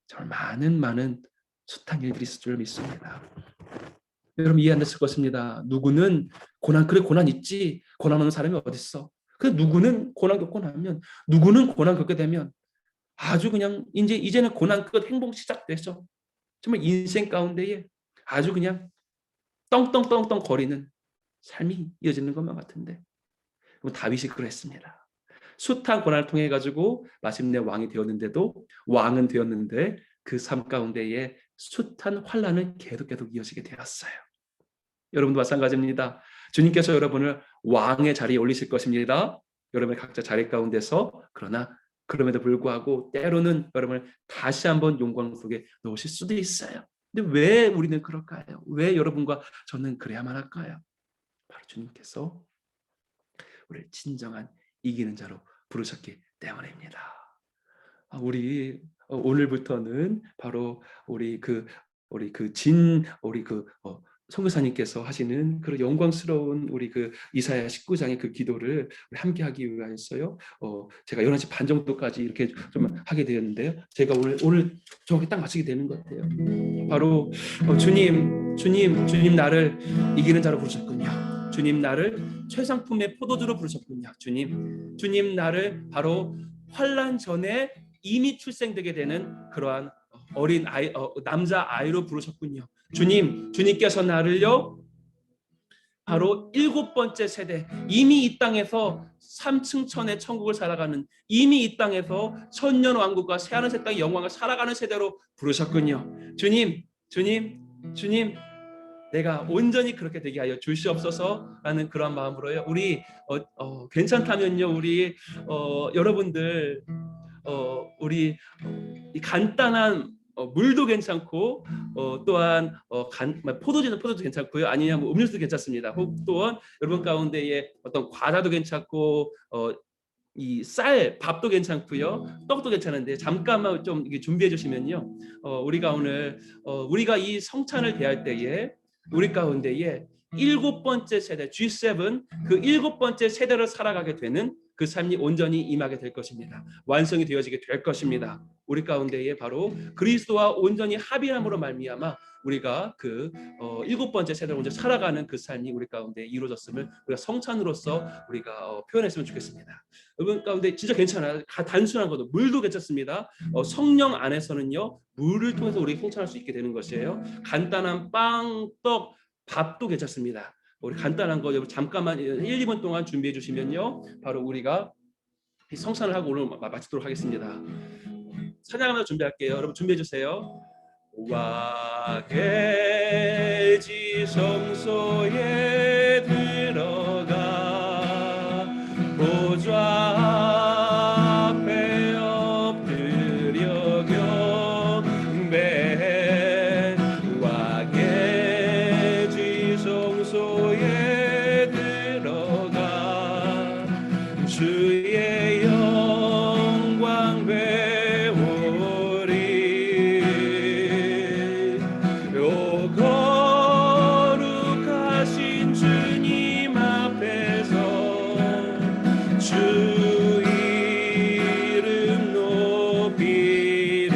정말 많은 숱한 일들이 있을 줄 믿습니다. 여러분 이해 안 됐을 것입니다. 누구는 고난 있지. 고난 없는 사람이 어디 있어? 그 누구는 고난 겪고 나면 누구는 고난 겪게 되면 아주 그냥 이제는 고난 끝 행복 시작돼서 정말 인생 가운데에 아주 그냥 떵떵떵떵 거리는 삶이 이어지는 것만 같은데 다윗이 그랬습니다. 숱한 고난을 통해 가지고 마침내 왕이 되었는데도 왕은 되었는데 그 삶 가운데에 숱한 환난은 계속 이어지게 되었어요. 여러분도 마찬가지입니다. 주님께서 여러분을 왕의 자리에 올리실 것입니다. 여러분의 각자 자리 가운데서 그러나 그럼에도 불구하고 때로는 여러분을 다시 한번 영광 속에 넣으실 수도 있어요. 근데 왜 우리는 그럴까요? 왜 여러분과 저는 그래야만 할까요? 바로 주님께서 우리를 진정한 이기는 자로 부르셨기 때문입니다. 우리 오늘부터는 바로 우리 선교사님께서 하시는 그런 영광스러운 우리 그 이사야 19장의 그 기도를 함께하기 위하여서요. 제가 11시 반 정도까지 이렇게 좀 하게 되었는데요. 제가 오늘 저기 딱 맞추게 되는 것 같아요. 바로 주님 나를 이기는 자로 부르셨군요. 주님 나를 최상품의 포도주로 부르셨군요. 주님 나를 바로 환난 전에 이미 출생되게 되는 그러한 어린 아이, 남자 아이로 부르셨군요. 주님께서 나를요 바로 7번째 세대, 이미 이 땅에서 3층 천의 천국을 살아가는, 이미 이 땅에서 천년 왕국과 새하늘 새 땅의 영광을 살아가는 세대로 부르셨군요. 주님 내가 온전히 그렇게 되게 하여 주시옵소서라는 그런 마음으로요. 우리 괜찮다면요, 우리 여러분들 우리 이 간단한 물도 괜찮고 또한 포도주도 괜찮고요. 아니면 음료수도 괜찮습니다. 또한 여러분 가운데에 어떤 과자도 괜찮고 이 쌀, 밥도 괜찮고요. 떡도 괜찮은데 잠깐만 좀 이게 준비해 주시면요. 우리가 오늘 우리가 이 성찬을 대할 때에 우리 가운데에 일곱 번째 세대 G7 그 일곱 번째 세대를 살아가게 되는 그 삶이 온전히 임하게 될 것입니다. 완성이 되어지게 될 것입니다. 우리 가운데에 바로 그리스도와 온전히 합의함으로 말미암아 우리가 그 일곱 번째 세대를 먼저 살아가는 그 삶이 우리 가운데 이루어졌음을 우리가 성찬으로서 우리가 표현했으면 좋겠습니다. 여러분 가운데 진짜 괜찮아요. 단순한 것도 물도 괜찮습니다. 성령 안에서는요 물을 통해서 우리 성찬할 수 있게 되는 것이에요. 간단한 빵, 떡, 밥도 괜찮습니다. 우리 간단한 거 여러분 잠깐만 1, 2분 동안 준비해 주시면요 바로 우리가 성찬을 하고 오늘 마치도록 하겠습니다. 찬양하면서 준비할게요. 여러분 준비해 주세요. 와 계지 성소에 들어가 보좌 앞에 엎드려 경배 와 계지 성소에 들어가 주의 영광 배우리 오 거룩하신 주님 앞에서 주 이름 높이리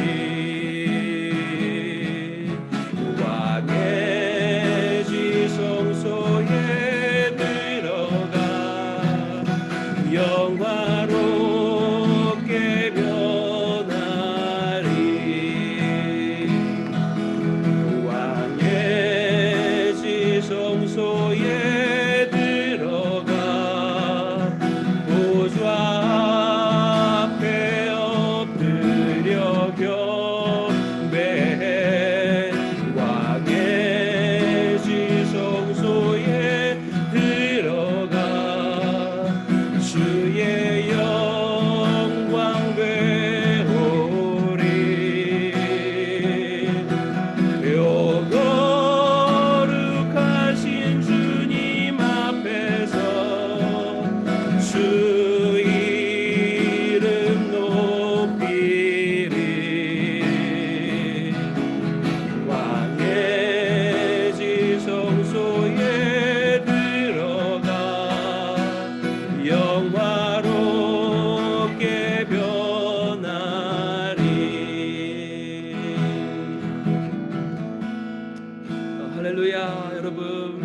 왕의 지성소에 들어가 영화롭게 변하리 왕의 지성소에 들어가 보좌 앞에 엎드려 경배해 왕의 지성소에 들어가 주의 영광 배우리 요 거룩하신 주님 앞에서 주 이름 높이리 왕의 지성소에 들어가 영화롭게 변하리 할렐루야. 여러분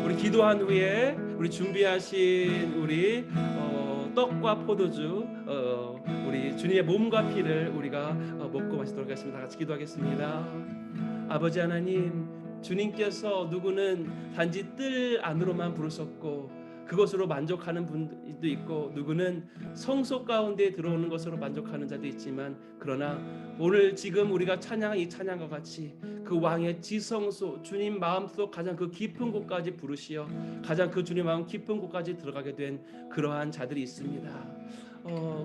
우리 기도한 후에 우리 준비하신 우리 떡과 포도주 우리 주님의 몸과 피를 우리가 먹고 마시도록 하겠습니다. 다 같이 기도하겠습니다. 아버지 하나님 주님께서 누구는 단지 뜰 안으로만 부르셨고 그것으로 만족하는 분도 있고 누구는 성소 가운데 들어오는 것으로 만족하는 자도 있지만 그러나 오늘 지금 우리가 찬양한 이 찬양과 같이 그 왕의 지성소 주님 마음속 가장 그 깊은 곳까지 부르시어 가장 그 주님 마음 깊은 곳까지 들어가게 된 그러한 자들이 있습니다.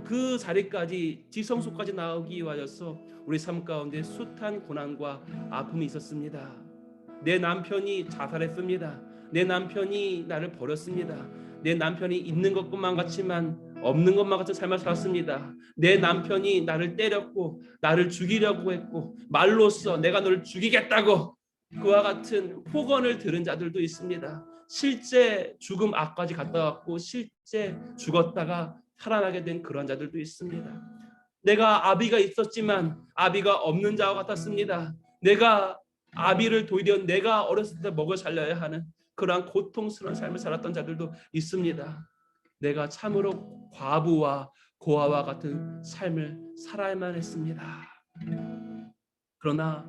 그 자리까지 지성소까지 나오기 위하여서 우리 삶 가운데 숱한 고난과 아픔이 있었습니다. 내 남편이 자살했습니다. 내 남편이 나를 버렸습니다. 내 남편이 있는 것뿐만 같지만 없는 것만 같은 삶을 살았습니다. 내 남편이 나를 때렸고 나를 죽이려고 했고 말로써 내가 너를 죽이겠다고 그와 같은 폭언을 들은 자들도 있습니다. 실제 죽음 앞까지 갔다 왔고 실제 죽었다가 살아나게 된 그런 자들도 있습니다. 내가 아비가 있었지만 아비가 없는 자와 같았습니다. 내가 아비를 도리어 내가 어렸을 때 먹여 살려야 하는 그러한 고통스러운 삶을 살았던 자들도 있습니다. 내가 참으로 과부와 고아와 같은 삶을 살아야만 했습니다. 그러나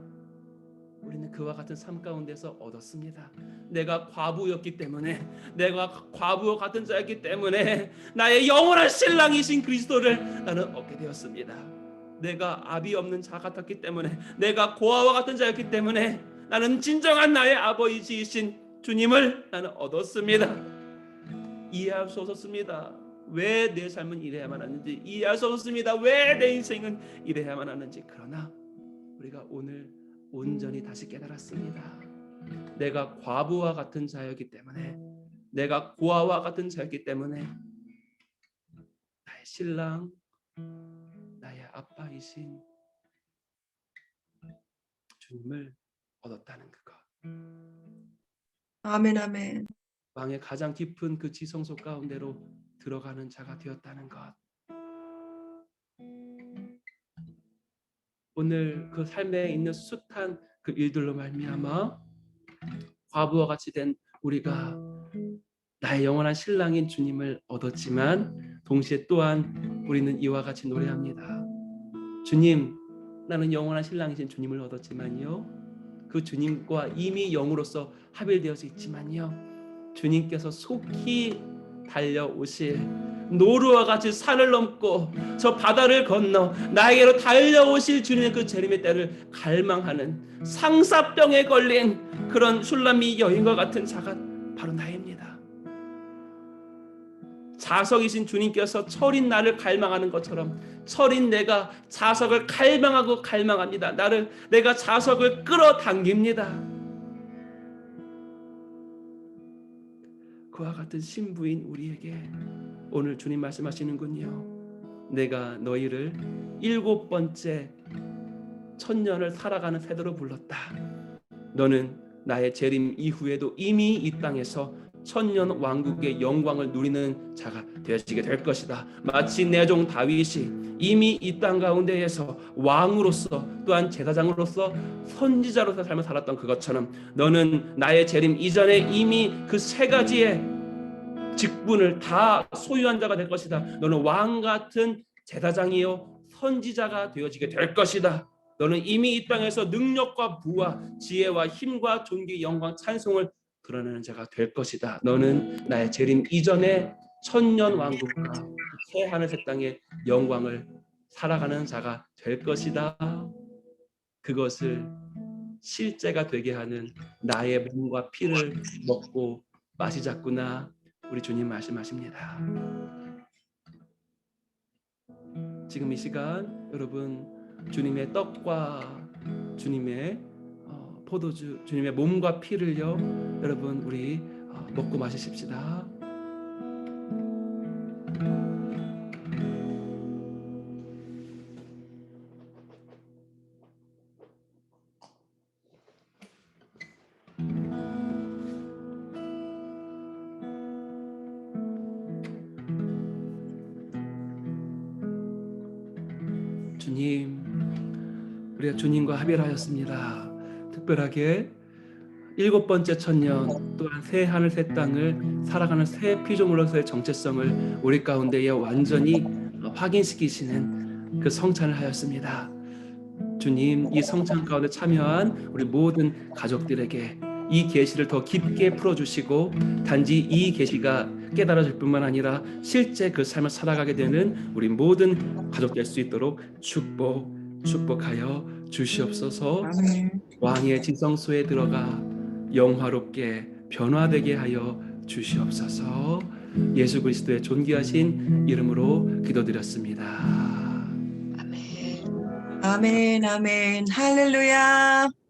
우리는 그와 같은 삶 가운데서 얻었습니다. 내가 과부였기 때문에 내가 과부와 같은 자였기 때문에 나의 영원한 신랑이신 그리스도를 나는 얻게 되었습니다. 내가 아비 없는 자 같았기 때문에 내가 고아와 같은 자였기 때문에 나는 진정한 나의 아버지이신 주님을 나는 얻었습니다. 이해할 수 없었습니다. 왜 내 삶은 이래야만 하는지 이해할 수 없었습니다. 왜 내 인생은 이래야만 하는지. 그러나 우리가 오늘 온전히 다시 깨달았습니다. 내가 과부와 같은 자였기 때문에 내가 고아와 같은 자였기 때문에 나의 신랑, 나의 아빠이신 주님을 얻었다는 그것. 아멘, 아멘. 왕의 가장 깊은 그 지성소 가운데로 들어가는 자가 되었다는 것. 오늘 그 삶에 있는 숱한 그 일들로 말미암아 과부와 같이 된 우리가 나의 영원한 신랑인 주님을 얻었지만 동시에 또한 우리는 이와 같이 노래합니다. 주님, 나는 영원한 신랑이신 주님을 얻었지만요, 그 주님과 이미 영으로서 합일되어서 있지만요, 주님께서 속히 달려오실 노루와 같이 산을 넘고 저 바다를 건너 나에게로 달려오실 주님의 그 재림의 때를 갈망하는 상사병에 걸린 그런 슐람미 여인과 같은 자가 바로 나입니다. 자석이신 주님께서 철인 나를 갈망하는 것처럼 철인 내가 자석을 갈망하고 갈망합니다. 내가 자석을 끌어당깁니다. 그와 같은 신부인 우리에게 오늘 주님 말씀하시는군요. 내가 너희를 7번째 천년을 살아가는 세대로 불렀다. 너는 나의 재림 이후에도 이미 이 땅에서 천년 왕국의 영광을 누리는 자가 되어지게 될 것이다. 마치 내 종 다윗이 이미 이 땅 가운데에서 왕으로서 또한 제사장으로서 선지자로서 삶을 살았던 그것처럼 너는 나의 재림 이전에 이미 그 세 가지의 직분을 다 소유한 자가 될 것이다. 너는 왕 같은 제사장이요 선지자가 되어지게 될 것이다. 너는 이미 이 땅에서 능력과 부와 지혜와 힘과 존귀, 영광, 찬송을 드러내는 자가 될 것이다. 너는 나의 재림 이전에 천년 왕국과 새 하늘 새 땅의 영광을 살아가는 자가 될 것이다. 그것을 실제가 되게 하는 나의 몸과 피를 먹고 마시자꾸나 우리 주님 말씀하십니다. 지금 이 시간 여러분 주님의 떡과 주님의 포도주, 주님의 몸과 피를요 여러분 우리 먹고 마시십시다. 주님, 우리가 주님과 합일하였습니다. 특별하게 7번째 천년 또한 새 하늘 새 땅을 살아가는 새 피조물로서의 정체성을 우리 가운데에 완전히 확인시키시는 그 성찬을 하였습니다. 주님, 이 성찬 가운데 참여한 우리 모든 가족들에게 이 계시를 더 깊게 풀어주시고 단지 이 계시가 깨달아질 뿐만 아니라 실제 그 삶을 살아가게 되는 우리 모든 가족 될 수 있도록 축복하여 주시옵소서. 아멘. 왕의 지성소에 들어가 영화롭게 변화되게 하여 주시옵소서. 예수 그리스도의 존귀하신 이름으로 기도드렸습니다. 아멘, 아멘. 할렐루야.